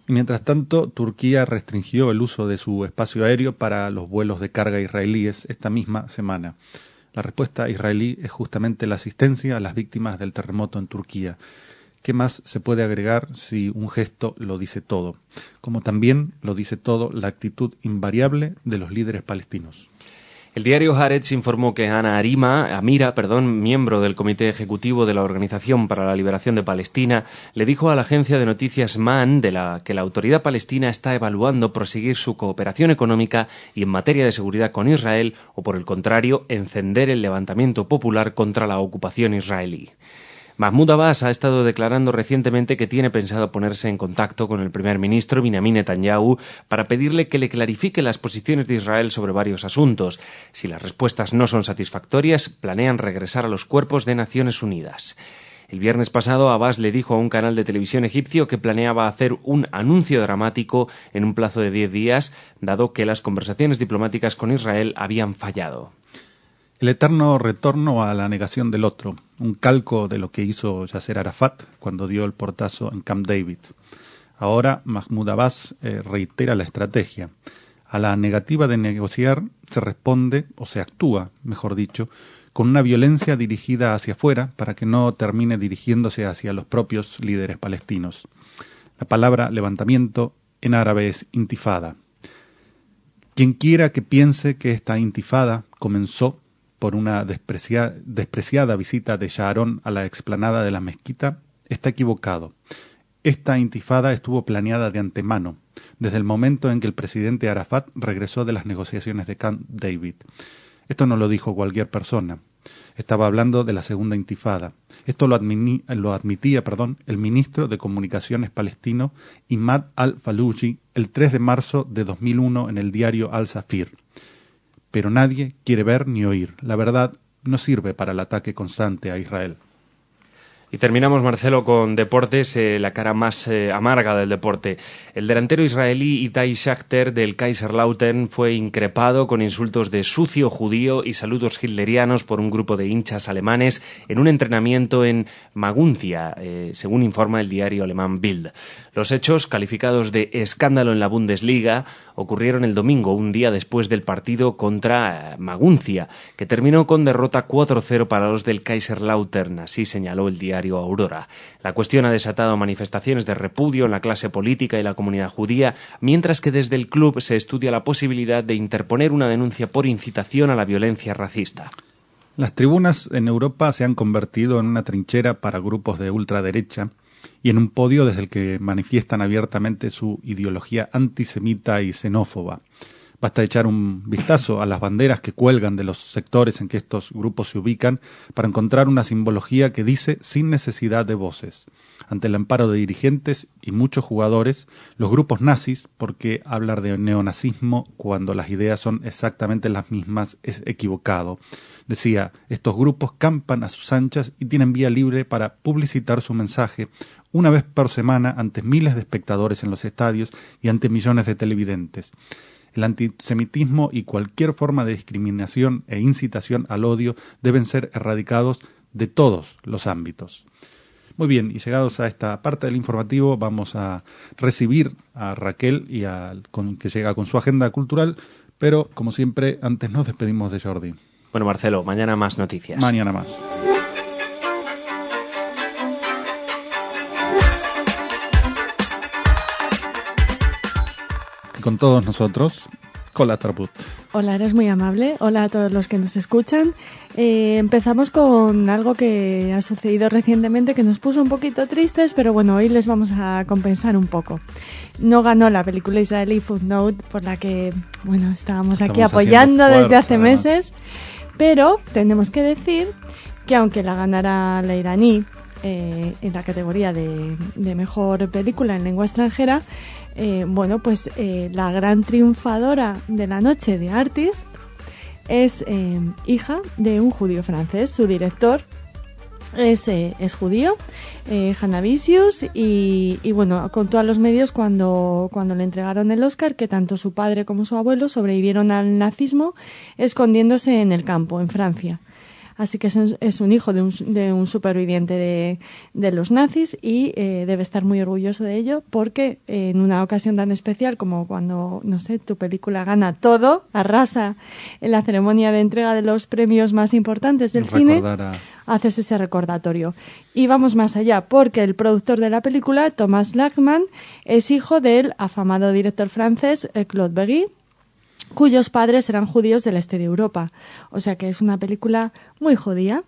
Y mientras tanto, Turquía restringió el uso de su espacio aéreo para los vuelos de carga israelíes esta misma semana. La respuesta israelí es justamente la asistencia a las víctimas del terremoto en Turquía. ¿Qué más se puede agregar si un gesto lo dice todo? Como también lo dice todo la actitud invariable de los líderes palestinos. El diario Haaretz informó que Amira, miembro del Comité Ejecutivo de la Organización para la Liberación de Palestina, le dijo a la agencia de noticias MAN que la autoridad palestina está evaluando proseguir su cooperación económica y en materia de seguridad con Israel o, por el contrario, encender el levantamiento popular contra la ocupación israelí. Mahmoud Abbas ha estado declarando recientemente que tiene pensado ponerse en contacto con el primer ministro Benjamin Netanyahu para pedirle que le clarifique las posiciones de Israel sobre varios asuntos. Si las respuestas no son satisfactorias, planean regresar a los cuerpos de Naciones Unidas. El viernes pasado, Abbas le dijo a un canal de televisión egipcio que planeaba hacer un anuncio dramático en un plazo de 10 días, dado que las conversaciones diplomáticas con Israel habían fallado. El eterno retorno a la negación del otro, un calco de lo que hizo Yasser Arafat cuando dio el portazo en Camp David. Ahora Mahmoud Abbas reitera la estrategia. A la negativa de negociar se responde, o se actúa, mejor dicho, con una violencia dirigida hacia afuera para que no termine dirigiéndose hacia los propios líderes palestinos. La palabra levantamiento en árabe es intifada. Quien quiera que piense que esta intifada comenzó por una despreciada visita de Sharon a la explanada de la mezquita, está equivocado. Esta intifada estuvo planeada de antemano, desde el momento en que el presidente Arafat regresó de las negociaciones de Camp David. Esto no lo dijo cualquier persona. Estaba hablando de la segunda intifada. Esto lo admitía el ministro de Comunicaciones palestino Imad al-Faluji el 3 de marzo de 2001 en el diario Al-Safir. Pero nadie quiere ver ni oír. La verdad no sirve para el ataque constante a Israel. Y terminamos, Marcelo, con deportes, la cara más amarga del deporte. El delantero israelí Itai Shakhter del Kaiserslautern fue increpado con insultos de sucio judío y saludos hitlerianos por un grupo de hinchas alemanes en un entrenamiento en Maguncia, según informa el diario alemán Bild. Los hechos, calificados de escándalo en la Bundesliga, ocurrieron el domingo, un día después del partido contra Maguncia, que terminó con derrota 4-0 para los del Kaiserslautern, así señaló el diario Aurora. La cuestión ha desatado manifestaciones de repudio en la clase política y la comunidad judía, mientras que desde el club se estudia la posibilidad de interponer una denuncia por incitación a la violencia racista. Las tribunas en Europa se han convertido en una trinchera para grupos de ultraderecha y en un podio desde el que manifiestan abiertamente su ideología antisemita y xenófoba. Basta echar un vistazo a las banderas que cuelgan de los sectores en que estos grupos se ubican para encontrar una simbología que dice sin necesidad de voces. Ante el amparo de dirigentes y muchos jugadores, los grupos nazis, porque hablar de neonazismo cuando las ideas son exactamente las mismas es equivocado. Decía, estos grupos campan a sus anchas y tienen vía libre para publicitar su mensaje una vez por semana ante miles de espectadores en los estadios y ante millones de televidentes. El antisemitismo y cualquier forma de discriminación e incitación al odio deben ser erradicados de todos los ámbitos. Muy bien, y llegados a esta parte del informativo vamos a recibir a Raquel que llega con su agenda cultural, pero como siempre antes nos despedimos de Jordi. Bueno, Marcelo, mañana más noticias. Mañana más. Con todos nosotros, Cola Tarbut. Hola, eres muy amable. Hola a todos los que nos escuchan. Empezamos con algo que ha sucedido recientemente que nos puso un poquito tristes, pero bueno, hoy les vamos a compensar un poco. No ganó la película israelí Footnote, por la que, bueno, estábamos aquí apoyando desde hace meses, pero tenemos que decir que aunque la ganara la iraní en la categoría de mejor película en lengua extranjera, bueno, pues la gran triunfadora de la noche de Artist es hija de un judío francés. Su director es judío, Hanavicius, y bueno, contó a los medios cuando le entregaron el Oscar que tanto su padre como su abuelo sobrevivieron al nazismo escondiéndose en el campo, en Francia. Así que es un hijo de un superviviente de los nazis y debe estar muy orgulloso de ello porque en una ocasión tan especial como cuando, no sé, tu película gana todo, arrasa en la ceremonia de entrega de los premios más importantes del cine, haces ese recordatorio. Y vamos más allá porque el productor de la película, Thomas Lachman, es hijo del afamado director francés Claude Berry, cuyos padres eran judíos del este de Europa. O sea que es una película muy judía.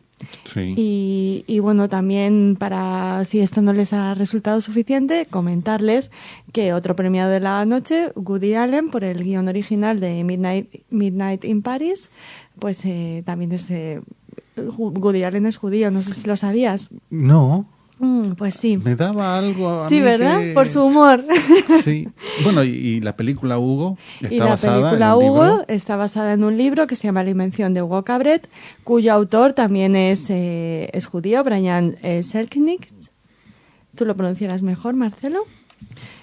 Sí. Y bueno, también para, si esto no les ha resultado suficiente, comentarles que otro premiado de la noche, Woody Allen, por el guión original de Midnight in Paris, pues también es... Woody Allen es judío, no sé si lo sabías. No. Pues sí. Me daba algo a sí, mí ¿verdad? Que... Por su humor. Sí. Bueno, y la película Hugo está basada en un libro que se llama La invención de Hugo Cabret, cuyo autor también es judío, Brian Selknick. ¿Tú lo pronunciarás mejor, Marcelo?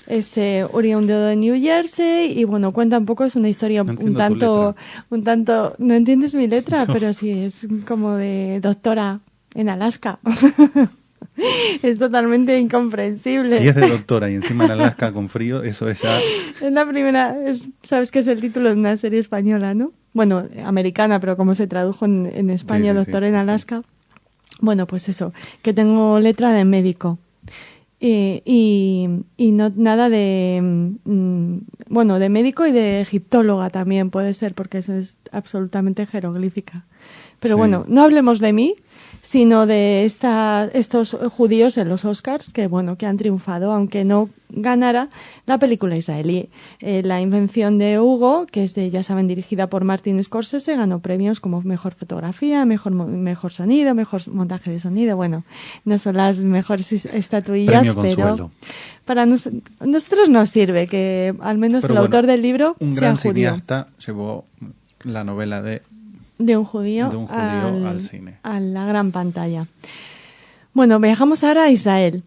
Es oriundo de New Jersey y bueno, cuenta un poco, es una historia un tanto, no entiendes mi letra, pero sí, es como de doctora en Alaska. Es totalmente incomprensible. Si es de doctora y encima en Alaska con frío, eso es ya... Es la primera, sabes que es el título de una serie española, ¿no? Bueno, americana, pero como se tradujo en España, sí, Doctor en Alaska. Sí. Bueno, pues eso, que tengo letra de médico. Y no nada de... bueno, de médico y de egiptóloga también puede ser, porque eso es absolutamente jeroglífica. Pero sí. Bueno, no hablemos de mí, sino de estos judíos en los Oscars que bueno, que han triunfado, aunque no ganara la película israelí. La invención de Hugo, que es ya saben, dirigida por Martin Scorsese, ganó premios como mejor fotografía, mejor sonido, mejor montaje de sonido. Bueno, no son las mejores estatuillas, pero para nosotros nos sirve que al menos pero el autor del libro un sea gran judío. Cineasta llevó la novela de un judío al cine, a la gran pantalla. Bueno, viajamos ahora a Israel,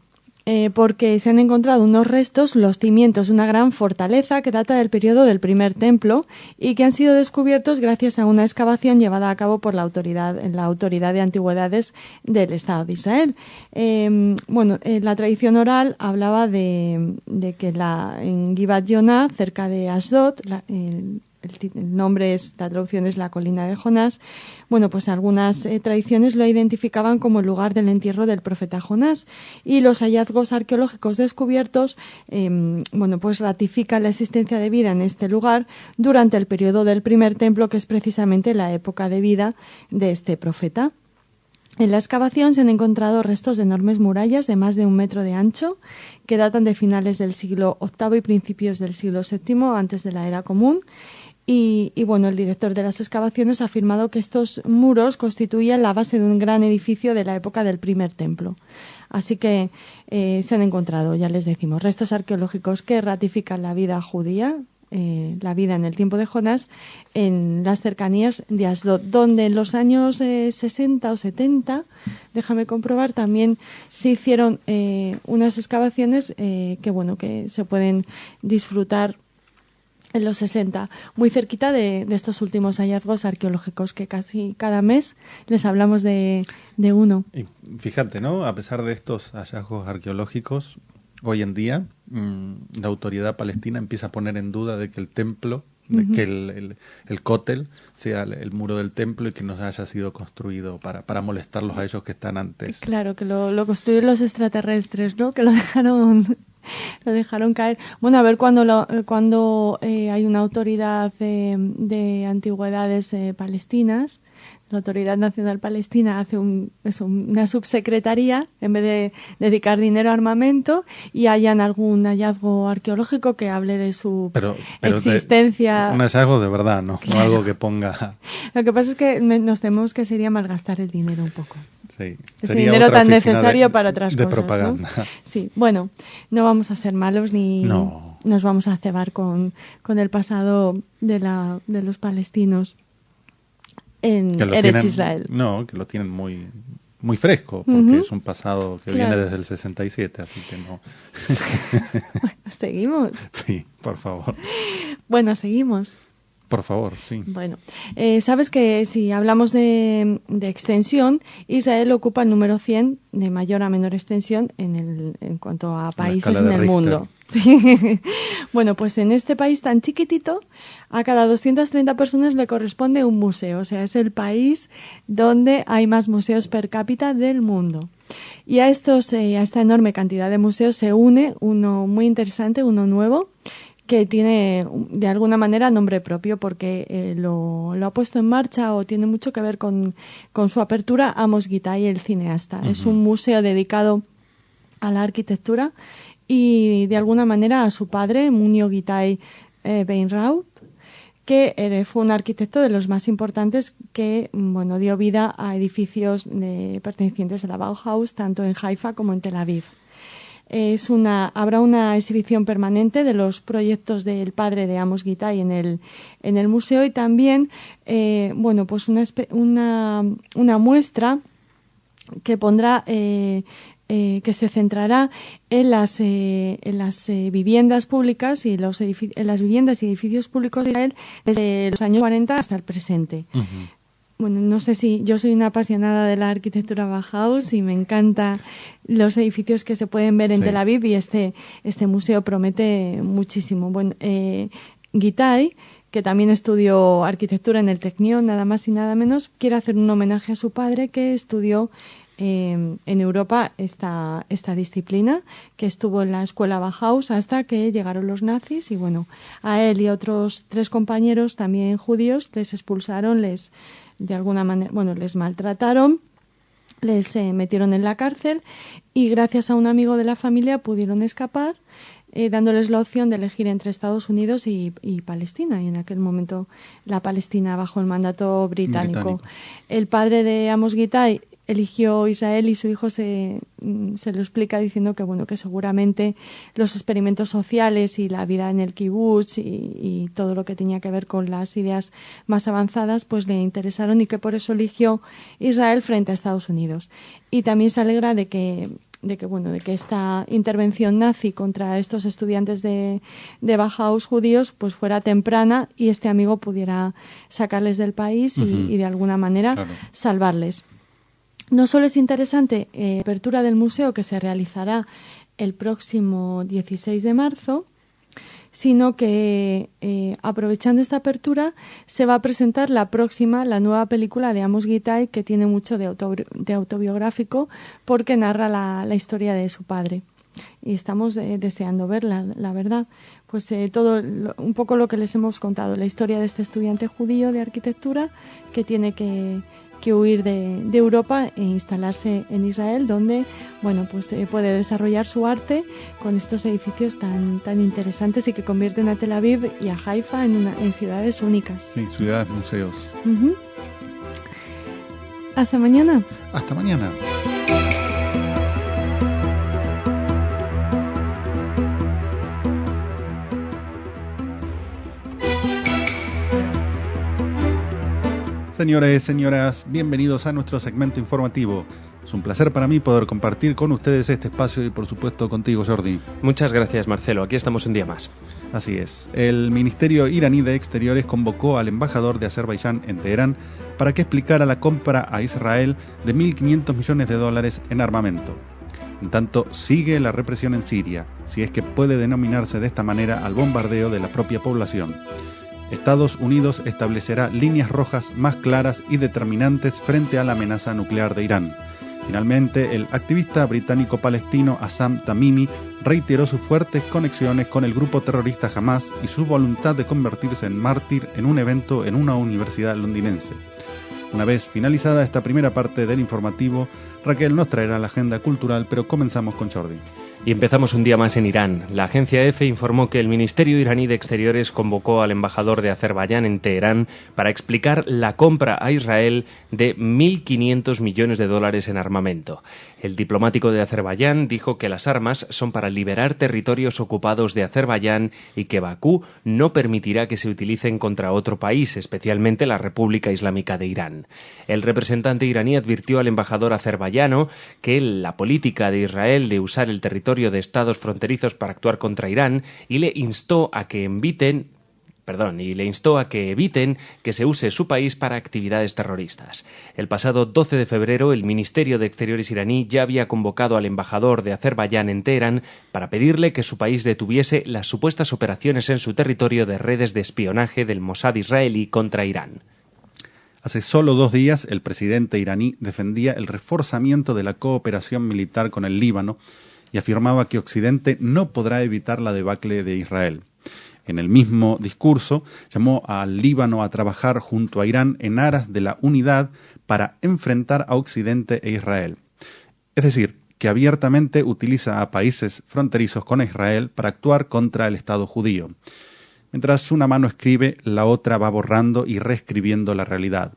porque se han encontrado unos restos, los cimientos de una gran fortaleza que data del periodo del primer templo y que han sido descubiertos gracias a una excavación llevada a cabo por la Autoridad de Antigüedades del Estado de Israel. La tradición oral hablaba de que en Givat Yonah, cerca de Ashdod, el nombre la traducción es la colina de Jonás. Bueno, pues algunas tradiciones lo identificaban como el lugar del entierro del profeta Jonás, y los hallazgos arqueológicos descubiertos, pues ratifican la existencia de vida en este lugar durante el periodo del primer templo, que es precisamente la época de vida de este profeta. En la excavación se han encontrado restos de enormes murallas de más de 1 metro de ancho, que datan de finales del siglo VIII y principios del siglo VII, antes de la era común. Y el director de las excavaciones ha afirmado que estos muros constituían la base de un gran edificio de la época del primer templo. Así que se han encontrado, ya les decimos, restos arqueológicos que ratifican la vida judía, la vida en el tiempo de Jonás, en las cercanías de Asdod, donde en los años 60 o 70, déjame comprobar, también se hicieron unas excavaciones que se pueden disfrutar en los 60, muy cerquita de estos últimos hallazgos arqueológicos, que casi cada mes les hablamos de uno. Y fíjate, ¿no? A pesar de estos hallazgos arqueológicos, hoy en día la autoridad palestina empieza a poner en duda de que el templo, de que el cótel sea el muro del templo y que no haya sido construido para molestarlos a ellos que están antes. Claro, que lo construyeron los extraterrestres, ¿no? Que lo dejaron caer. Bueno, a ver cuando hay una autoridad de antigüedades palestinas, la Autoridad Nacional Palestina hace una subsecretaría, en vez de dedicar dinero a armamento, y hayan algún hallazgo arqueológico que hable de su existencia. Un hallazgo de verdad, ¿no? Claro. No algo que ponga... Lo que pasa es que nos tememos que sería malgastar el dinero un poco. Sí. Ese dinero tan necesario para otras cosas, propaganda. ¿no? Sí, bueno, no vamos a ser malos ni No. nos vamos a cebar con el pasado de los palestinos en Eretz Israel. No, que lo tienen muy, muy fresco, porque es un pasado que viene desde el 67, así que no. Bueno, seguimos. Sí, por favor. Bueno, seguimos. Por favor, sí. Bueno, sabes que si hablamos de extensión, Israel ocupa el número 100 de mayor a menor extensión en cuanto a países en el mundo. Sí. Bueno, pues en este país tan chiquitito, a cada 230 personas le corresponde un museo. O sea, es el país donde hay más museos per cápita del mundo. Y a esta enorme cantidad de museos se une uno muy interesante, uno nuevo, que tiene de alguna manera nombre propio, porque lo ha puesto en marcha, o tiene mucho que ver con su apertura, Amos Gitai, el cineasta. Es un museo dedicado a la arquitectura y de alguna manera a su padre, Munio Gitai Beinraut, que fue un arquitecto de los más importantes que dio vida a edificios pertenecientes a la Bauhaus, tanto en Haifa como en Tel Aviv. Habrá una exhibición permanente de los proyectos del padre de Amos Gitai en el museo, y también pues una muestra que pondrá que se centrará en las viviendas públicas y en las viviendas y edificios públicos de Israel desde los años 40 hasta el presente. Uh-huh. Bueno, no sé si yo soy una apasionada de la arquitectura Bauhaus y me encantan los edificios que se pueden ver en Tel Aviv, y este museo promete muchísimo. Bueno, Gitai, que también estudió arquitectura en el Technion, nada más y nada menos, quiere hacer un homenaje a su padre, que estudió en Europa esta disciplina, que estuvo en la escuela Bauhaus hasta que llegaron los nazis, y bueno, a él y a otros 3 compañeros también judíos les expulsaron, de alguna manera, les maltrataron, les metieron en la cárcel, y gracias a un amigo de la familia pudieron escapar, dándoles la opción de elegir entre Estados Unidos y Palestina, y en aquel momento la Palestina bajo el mandato británico. El padre de Amos Gitai eligió Israel, y su hijo se lo explica diciendo que bueno, que seguramente los experimentos sociales y la vida en el kibutz y todo lo que tenía que ver con las ideas más avanzadas pues le interesaron, y que por eso eligió Israel frente a Estados Unidos. Y también se alegra de que esta intervención nazi contra estos estudiantes de Bauhaus judíos pues fuera temprana, y este amigo pudiera sacarles del país y de alguna manera salvarles. No solo es interesante la apertura del museo, que se realizará el próximo 16 de marzo, sino que aprovechando esta apertura se va a presentar la nueva película de Amos Gittai, que tiene mucho de autobiográfico, porque narra la historia de su padre. Y estamos deseando verla, la verdad. Pues un poco lo que les hemos contado, la historia de este estudiante judío de arquitectura que tiene que huir de Europa e instalarse en Israel, donde puede desarrollar su arte con estos edificios tan interesantes y que convierten a Tel Aviv y a Haifa en ciudades únicas. Sí, ciudades museos. Hasta mañana. Hasta mañana. Señores y señoras, bienvenidos a nuestro segmento informativo. Es un placer para mí poder compartir con ustedes este espacio y, por supuesto, contigo, Jordi. Muchas gracias, Marcelo. Aquí estamos un día más. Así es. El Ministerio iraní de Exteriores convocó al embajador de Azerbaiyán en Teherán para que explicara la compra a Israel de $1.500 millones en armamento. En tanto, sigue la represión en Siria, si es que puede denominarse de esta manera al bombardeo de la propia población. Estados Unidos establecerá líneas rojas más claras y determinantes frente a la amenaza nuclear de Irán. Finalmente, el activista británico-palestino Azzam Tamimi reiteró sus fuertes conexiones con el grupo terrorista Hamas y su voluntad de convertirse en mártir en un evento en una universidad londinense. Una vez finalizada esta primera parte del informativo, Raquel nos traerá la agenda cultural, pero comenzamos con Jordi. Y empezamos un día más en Irán. La agencia EFE informó que el Ministerio iraní de Exteriores convocó al embajador de Azerbaiyán en Teherán para explicar la compra a Israel de $1.500 millones en armamento. El diplomático de Azerbaiyán dijo que las armas son para liberar territorios ocupados de Azerbaiyán y que Bakú no permitirá que se utilicen contra otro país, especialmente la República Islámica de Irán. El representante iraní advirtió al embajador azerbaiyano que la política de Israel de usar el territorio de estados fronterizos para actuar contra Irán y le instó a que eviten que se use su país para actividades terroristas. El pasado 12 de febrero, el Ministerio de Exteriores iraní ya había convocado al embajador de Azerbaiyán en Teherán para pedirle que su país detuviese las supuestas operaciones en su territorio de redes de espionaje del Mossad israelí contra Irán. Hace solo 2 días, el presidente iraní defendía el reforzamiento de la cooperación militar con el Líbano y afirmaba que Occidente no podrá evitar la debacle de Israel. En el mismo discurso, llamó al Líbano a trabajar junto a Irán en aras de la unidad para enfrentar a Occidente e Israel. Es decir, que abiertamente utiliza a países fronterizos con Israel para actuar contra el Estado judío. Mientras una mano escribe, la otra va borrando y reescribiendo la realidad.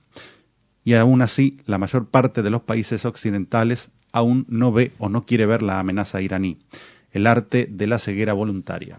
Y aún así, la mayor parte de los países occidentales aún no ve o no quiere ver la amenaza iraní, el arte de la ceguera voluntaria.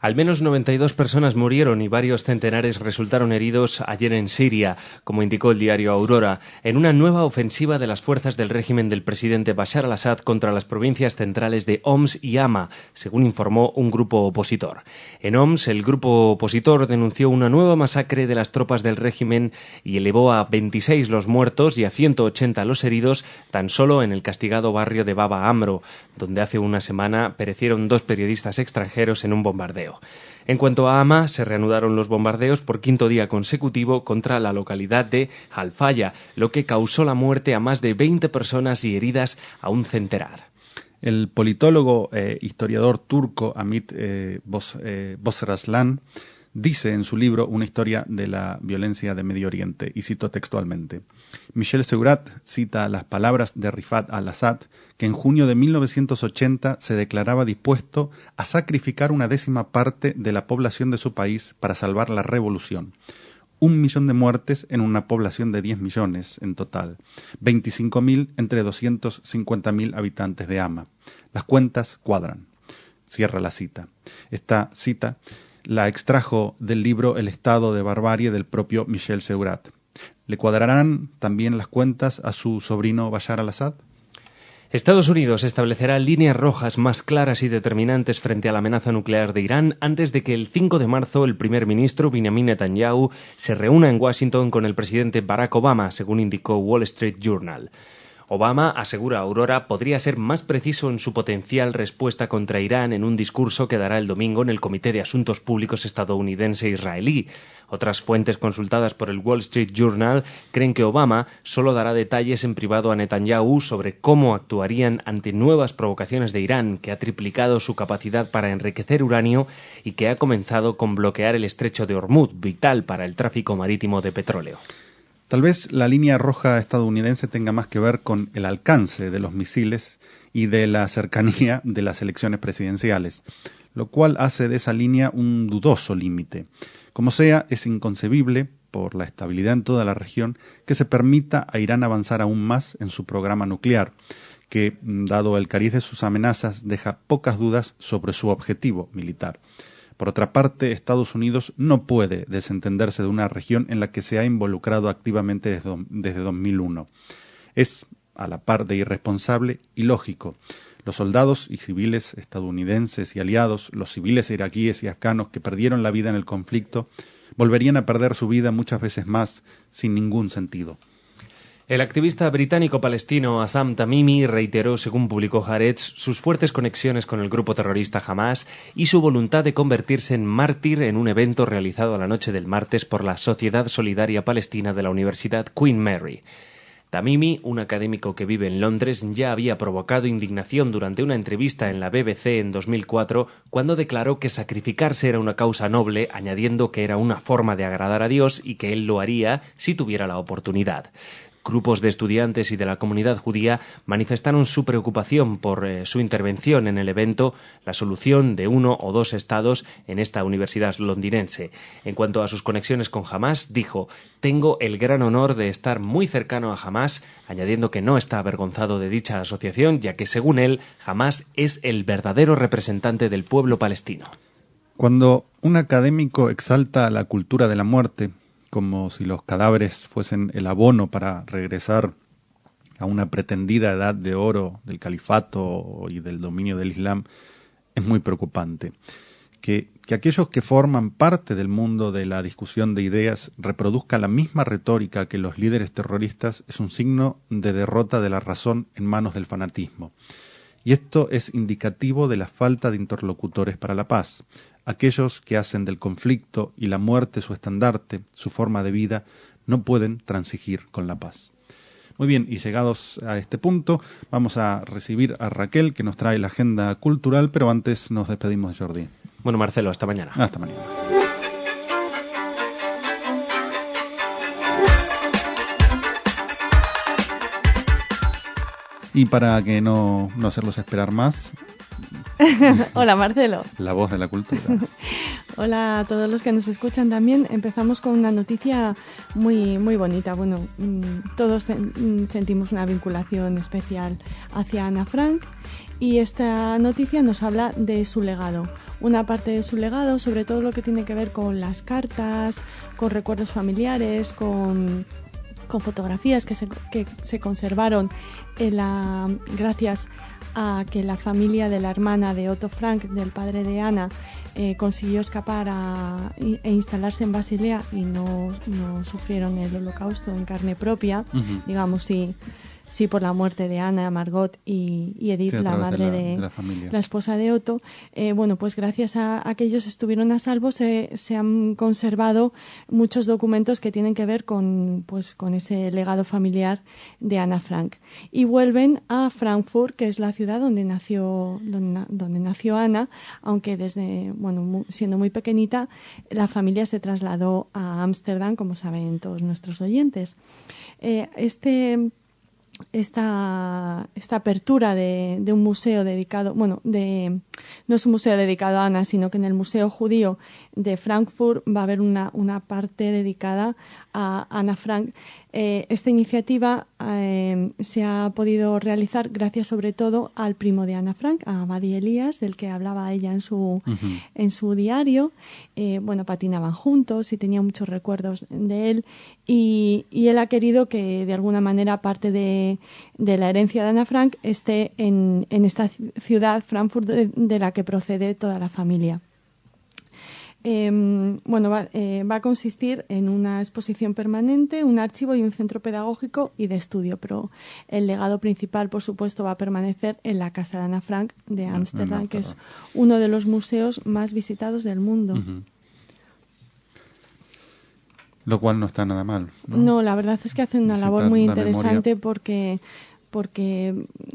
Al menos 92 personas murieron y varios centenares resultaron heridos ayer en Siria, como indicó el diario Aurora, en una nueva ofensiva de las fuerzas del régimen del presidente Bashar al-Assad contra las provincias centrales de Homs y Hama, según informó un grupo opositor. En Homs, el grupo opositor denunció una nueva masacre de las tropas del régimen y elevó a 26 los muertos y a 180 los heridos tan solo en el castigado barrio de Baba Amro, donde hace una semana perecieron 2 periodistas extranjeros en un bombardeo. En cuanto a Hama, se reanudaron los bombardeos por 5º día consecutivo contra la localidad de Halfaya, lo que causó la muerte a más de 20 personas y heridas a un centenar. El politólogo historiador turco Amit Bozraslan dice en su libro Una historia de la violencia de Medio Oriente, y cito textualmente: Michel Seurat cita las palabras de Rifat al-Assad, que en junio de 1980 se declaraba dispuesto a sacrificar 1/10 parte de la población de su país para salvar la revolución. 1 millón de muertes en una población de 10 millones en total, 25.000 entre 250.000 habitantes de Hama. Las cuentas cuadran. Cierra la cita. Esta cita la extrajo del libro El estado de barbarie del propio Michel Seurat. ¿Le cuadrarán también las cuentas a su sobrino Bashar al-Assad? Estados Unidos establecerá líneas rojas más claras y determinantes frente a la amenaza nuclear de Irán antes de que el 5 de marzo el primer ministro Benjamin Netanyahu se reúna en Washington con el presidente Barack Obama, según indicó Wall Street Journal. Obama, asegura Aurora, podría ser más preciso en su potencial respuesta contra Irán en un discurso que dará el domingo en el Comité de Asuntos Públicos estadounidense-israelí. Otras fuentes consultadas por el Wall Street Journal creen que Obama solo dará detalles en privado a Netanyahu sobre cómo actuarían ante nuevas provocaciones de Irán, que ha triplicado su capacidad para enriquecer uranio y que ha comenzado con bloquear el estrecho de Hormuz, vital para el tráfico marítimo de petróleo. Tal vez la línea roja estadounidense tenga más que ver con el alcance de los misiles y de la cercanía de las elecciones presidenciales, lo cual hace de esa línea un dudoso límite. Como sea, es inconcebible, por la estabilidad en toda la región, que se permita a Irán avanzar aún más en su programa nuclear, que, dado el cariz de sus amenazas, deja pocas dudas sobre su objetivo militar. Por otra parte, Estados Unidos no puede desentenderse de una región en la que se ha involucrado activamente desde 2001. Es, a la par de irresponsable, ilógico. Los soldados y civiles estadounidenses y aliados, los civiles iraquíes y afganos que perdieron la vida en el conflicto, volverían a perder su vida muchas veces más sin ningún sentido. El activista británico-palestino Assam Tamimi reiteró, según publicó Haaretz, sus fuertes conexiones con el grupo terrorista Hamás y su voluntad de convertirse en mártir en un evento realizado la noche del martes por la Sociedad Solidaria Palestina de la Universidad Queen Mary. Tamimi, un académico que vive en Londres, ya había provocado indignación durante una entrevista en la BBC en 2004 cuando declaró que sacrificarse era una causa noble, añadiendo que era una forma de agradar a Dios y que él lo haría si tuviera la oportunidad. Grupos de estudiantes y de la comunidad judía manifestaron su preocupación por su intervención en el evento, la solución de 1 o 2 estados en esta universidad londinense. En cuanto a sus conexiones con Hamás, dijo: «Tengo el gran honor de estar muy cercano a Hamás», añadiendo que no está avergonzado de dicha asociación, ya que, según él, Hamás es el verdadero representante del pueblo palestino. Cuando un académico exalta la cultura de la muerte, como si los cadáveres fuesen el abono para regresar a una pretendida edad de oro del califato y del dominio del Islam, es muy preocupante. Que aquellos que forman parte del mundo de la discusión de ideas reproduzcan la misma retórica que los líderes terroristas es un signo de derrota de la razón en manos del fanatismo. Y esto es indicativo de la falta de interlocutores para la paz. Aquellos que hacen del conflicto y la muerte su estandarte, su forma de vida, no pueden transigir con la paz. Muy bien, y llegados a este punto, vamos a recibir a Raquel, que nos trae la agenda cultural, pero antes nos despedimos de Jordi. Bueno, Marcelo, hasta mañana. Hasta mañana. Y para que no hacerlos esperar más... Hola, Marcelo. La voz de la cultura. Hola a todos los que nos escuchan también. Empezamos con una noticia muy, muy bonita. Bueno, todos sentimos una vinculación especial hacia Ana Frank y esta noticia nos habla de su legado. Una parte de su legado, sobre todo lo que tiene que ver con las cartas, con recuerdos familiares, con fotografías que se conservaron gracias a que la familia de la hermana de Otto Frank, del padre de Ana, consiguió escapar e instalarse en Basilea y no sufrieron el holocausto en carne propia, digamos, sí por la muerte de Ana, Margot y Edith, sí, la madre de la familia, la esposa de Otto. Bueno, pues gracias a que ellos estuvieron a salvo se han conservado muchos documentos que tienen que ver con ese legado familiar de Ana Frank. Y vuelven a Frankfurt, que es la ciudad donde nació Ana, aunque siendo muy pequeñita, la familia se trasladó a Ámsterdam, como saben todos nuestros oyentes. esta apertura de un museo dedicado, no es un museo dedicado a Ana, sino que en el Museo Judío de Frankfurt va a haber una parte dedicada a Ana Frank. Esta iniciativa se ha podido realizar gracias sobre todo al primo de Ana Frank, a Buddy Elias, del que hablaba ella en su diario. Patinaban juntos y tenía muchos recuerdos de él, y él ha querido que de alguna manera parte de la herencia de Ana Frank esté en esta ciudad, Frankfurt, de la que procede toda la familia. Va a consistir en una exposición permanente, un archivo y un centro pedagógico y de estudio, pero el legado principal, por supuesto, va a permanecer en la Casa de Ana Frank de Ámsterdam, que es uno de los museos más visitados del mundo. Lo cual no está nada mal, ¿no? No, la verdad es que hacen una labor muy interesante porque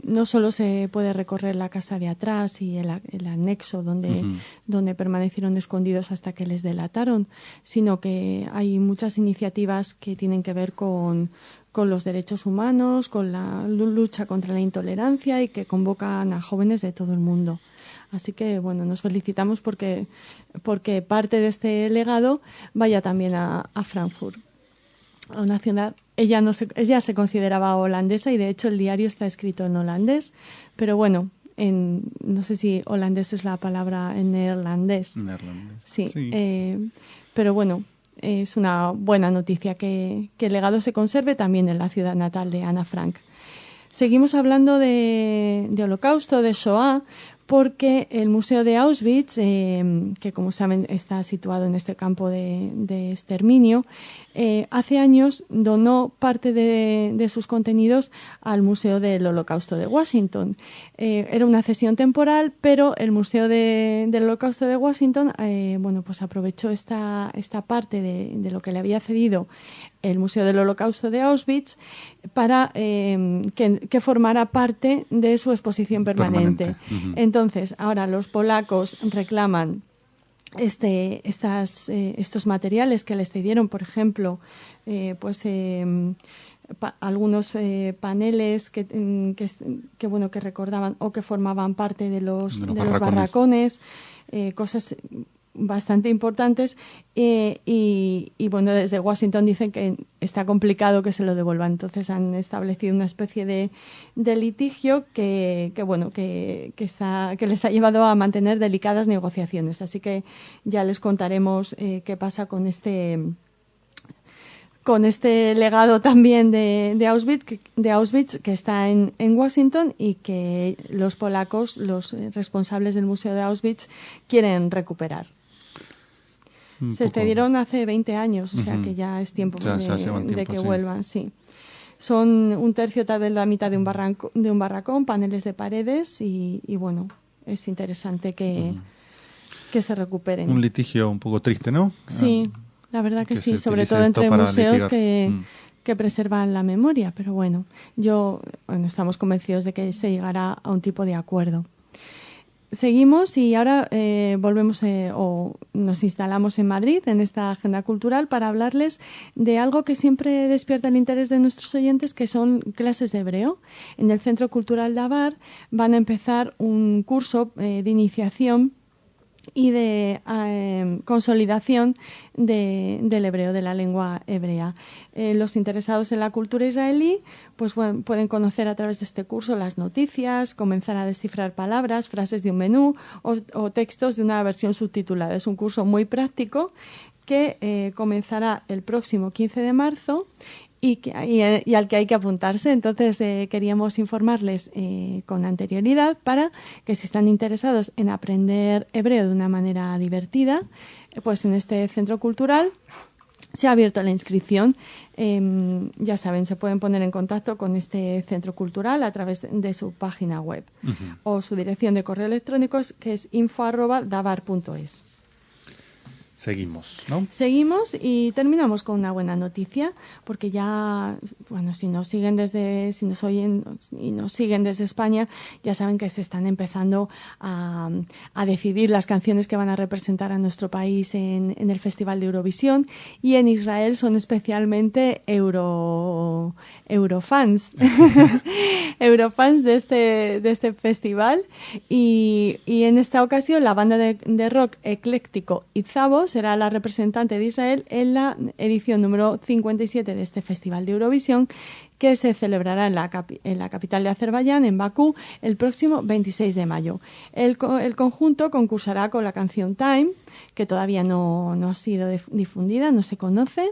no solo se puede recorrer la casa de atrás y el anexo donde permanecieron escondidos hasta que les delataron, sino que hay muchas iniciativas que tienen que ver con los derechos humanos, con la lucha contra la intolerancia, y que convocan a jóvenes de todo el mundo. Así que, nos felicitamos porque parte de este legado vaya también a Frankfurt, a una ciudad. Ella se consideraba holandesa, y de hecho el diario está escrito en holandés, pero no sé si holandés es la palabra en neerlandés. Sí. Pero es una buena noticia que el legado se conserve también en la ciudad natal de Ana Frank. Seguimos hablando de Holocausto, de Shoah, porque el Museo de Auschwitz, que como saben está situado en este campo de exterminio, hace años donó parte de sus contenidos al Museo del Holocausto de Washington. Era una cesión temporal, pero el Museo del Holocausto de Washington aprovechó esta parte de lo que le había cedido el Museo del Holocausto de Auschwitz para que formara parte de su exposición permanente. Entonces, ahora los polacos reclaman estos materiales que les cedieron, por ejemplo, algunos paneles que recordaban o que formaban parte de los barracones, cosas bastante importantes, y desde Washington dicen que está complicado que se lo devuelvan. Entonces han establecido una especie de litigio que les ha llevado a mantener delicadas negociaciones. Así que ya les contaremos qué pasa con este legado también de Auschwitz, que está en Washington, y que los polacos, los responsables del Museo de Auschwitz, quieren recuperar. Se cedieron hace 20 años, o sea que ya es tiempo de que vuelvan, sí. Son un tercio, tal vez la mitad de un barracón, paneles de paredes, y es interesante que se recuperen. Un litigio un poco triste, ¿no? Sí, la verdad que sí, sobre todo entre museos que preservan la memoria, pero estamos convencidos de que se llegará a un tipo de acuerdo. Seguimos y ahora volvemos o nos instalamos en Madrid, en esta agenda cultural, para hablarles de algo que siempre despierta el interés de nuestros oyentes, que son clases de hebreo. En el Centro Cultural Dabar van a empezar un curso de iniciación y de consolidación del hebreo, de la lengua hebrea. Los interesados en la cultura israelí pueden conocer a través de este curso las noticias, comenzar a descifrar palabras, frases de un menú o textos de una versión subtitulada. Es un curso muy práctico que comenzará el próximo 15 de marzo y al que hay que apuntarse. Entonces queríamos informarles con anterioridad para que, si están interesados en aprender hebreo de una manera divertida, pues en este centro cultural se ha abierto la inscripción. Ya saben, se pueden poner en contacto con este centro cultural a través de su página web o su dirección de correo electrónico, que es info@dabar.es. Seguimos, ¿no? Seguimos y terminamos con una buena noticia, porque ya, bueno, si nos siguen desde España, ya saben que se están empezando a decidir las canciones que van a representar a nuestro país en el Festival de Eurovisión, y en Israel son especialmente eurofans, eurofans de este festival, y en esta ocasión la banda de rock ecléctico Izavo será la representante de Israel en la edición número 57 de este Festival de Eurovisión, que se celebrará en la capital de Azerbaiyán, en Bakú, el próximo 26 de mayo. El conjunto concursará con la canción Time, que todavía no ha sido difundida, no se conoce.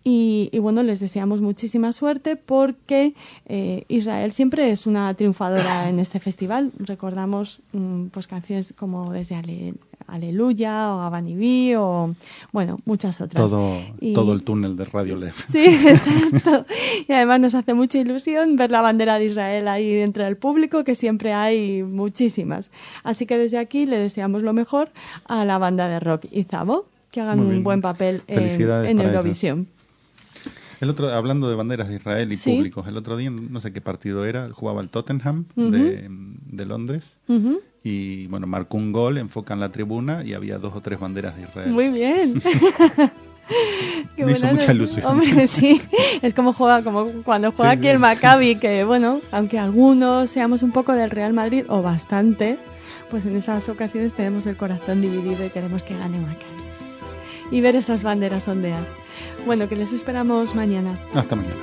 Y bueno, les deseamos muchísima suerte, porque Israel siempre es una triunfadora en este festival. Recordamos pues canciones como desde Aleluya o Abaniví o, bueno, muchas otras. Todo el túnel de Radio Lev. Sí, exacto. Y además nos hace mucha ilusión ver la bandera de Israel ahí dentro del público, que siempre hay muchísimas. Así que desde aquí le deseamos lo mejor a la banda de rock Izavo, que hagan un buen papel en Eurovisión. Hablando de banderas de Israel y públicos, el otro día, no sé qué partido era, jugaba el Tottenham de Londres, y bueno, marcó un gol, enfocan la tribuna y había 2 o 3 banderas de Israel. Muy bien. Me hizo mucha ilusión. Hombre, sí, es como cuando juega aquí el Maccabi, que bueno, aunque algunos seamos un poco del Real Madrid, o bastante, pues en esas ocasiones tenemos el corazón dividido y queremos que gane Maccabi. Y ver esas banderas ondear. Bueno, que les esperamos mañana. Hasta mañana.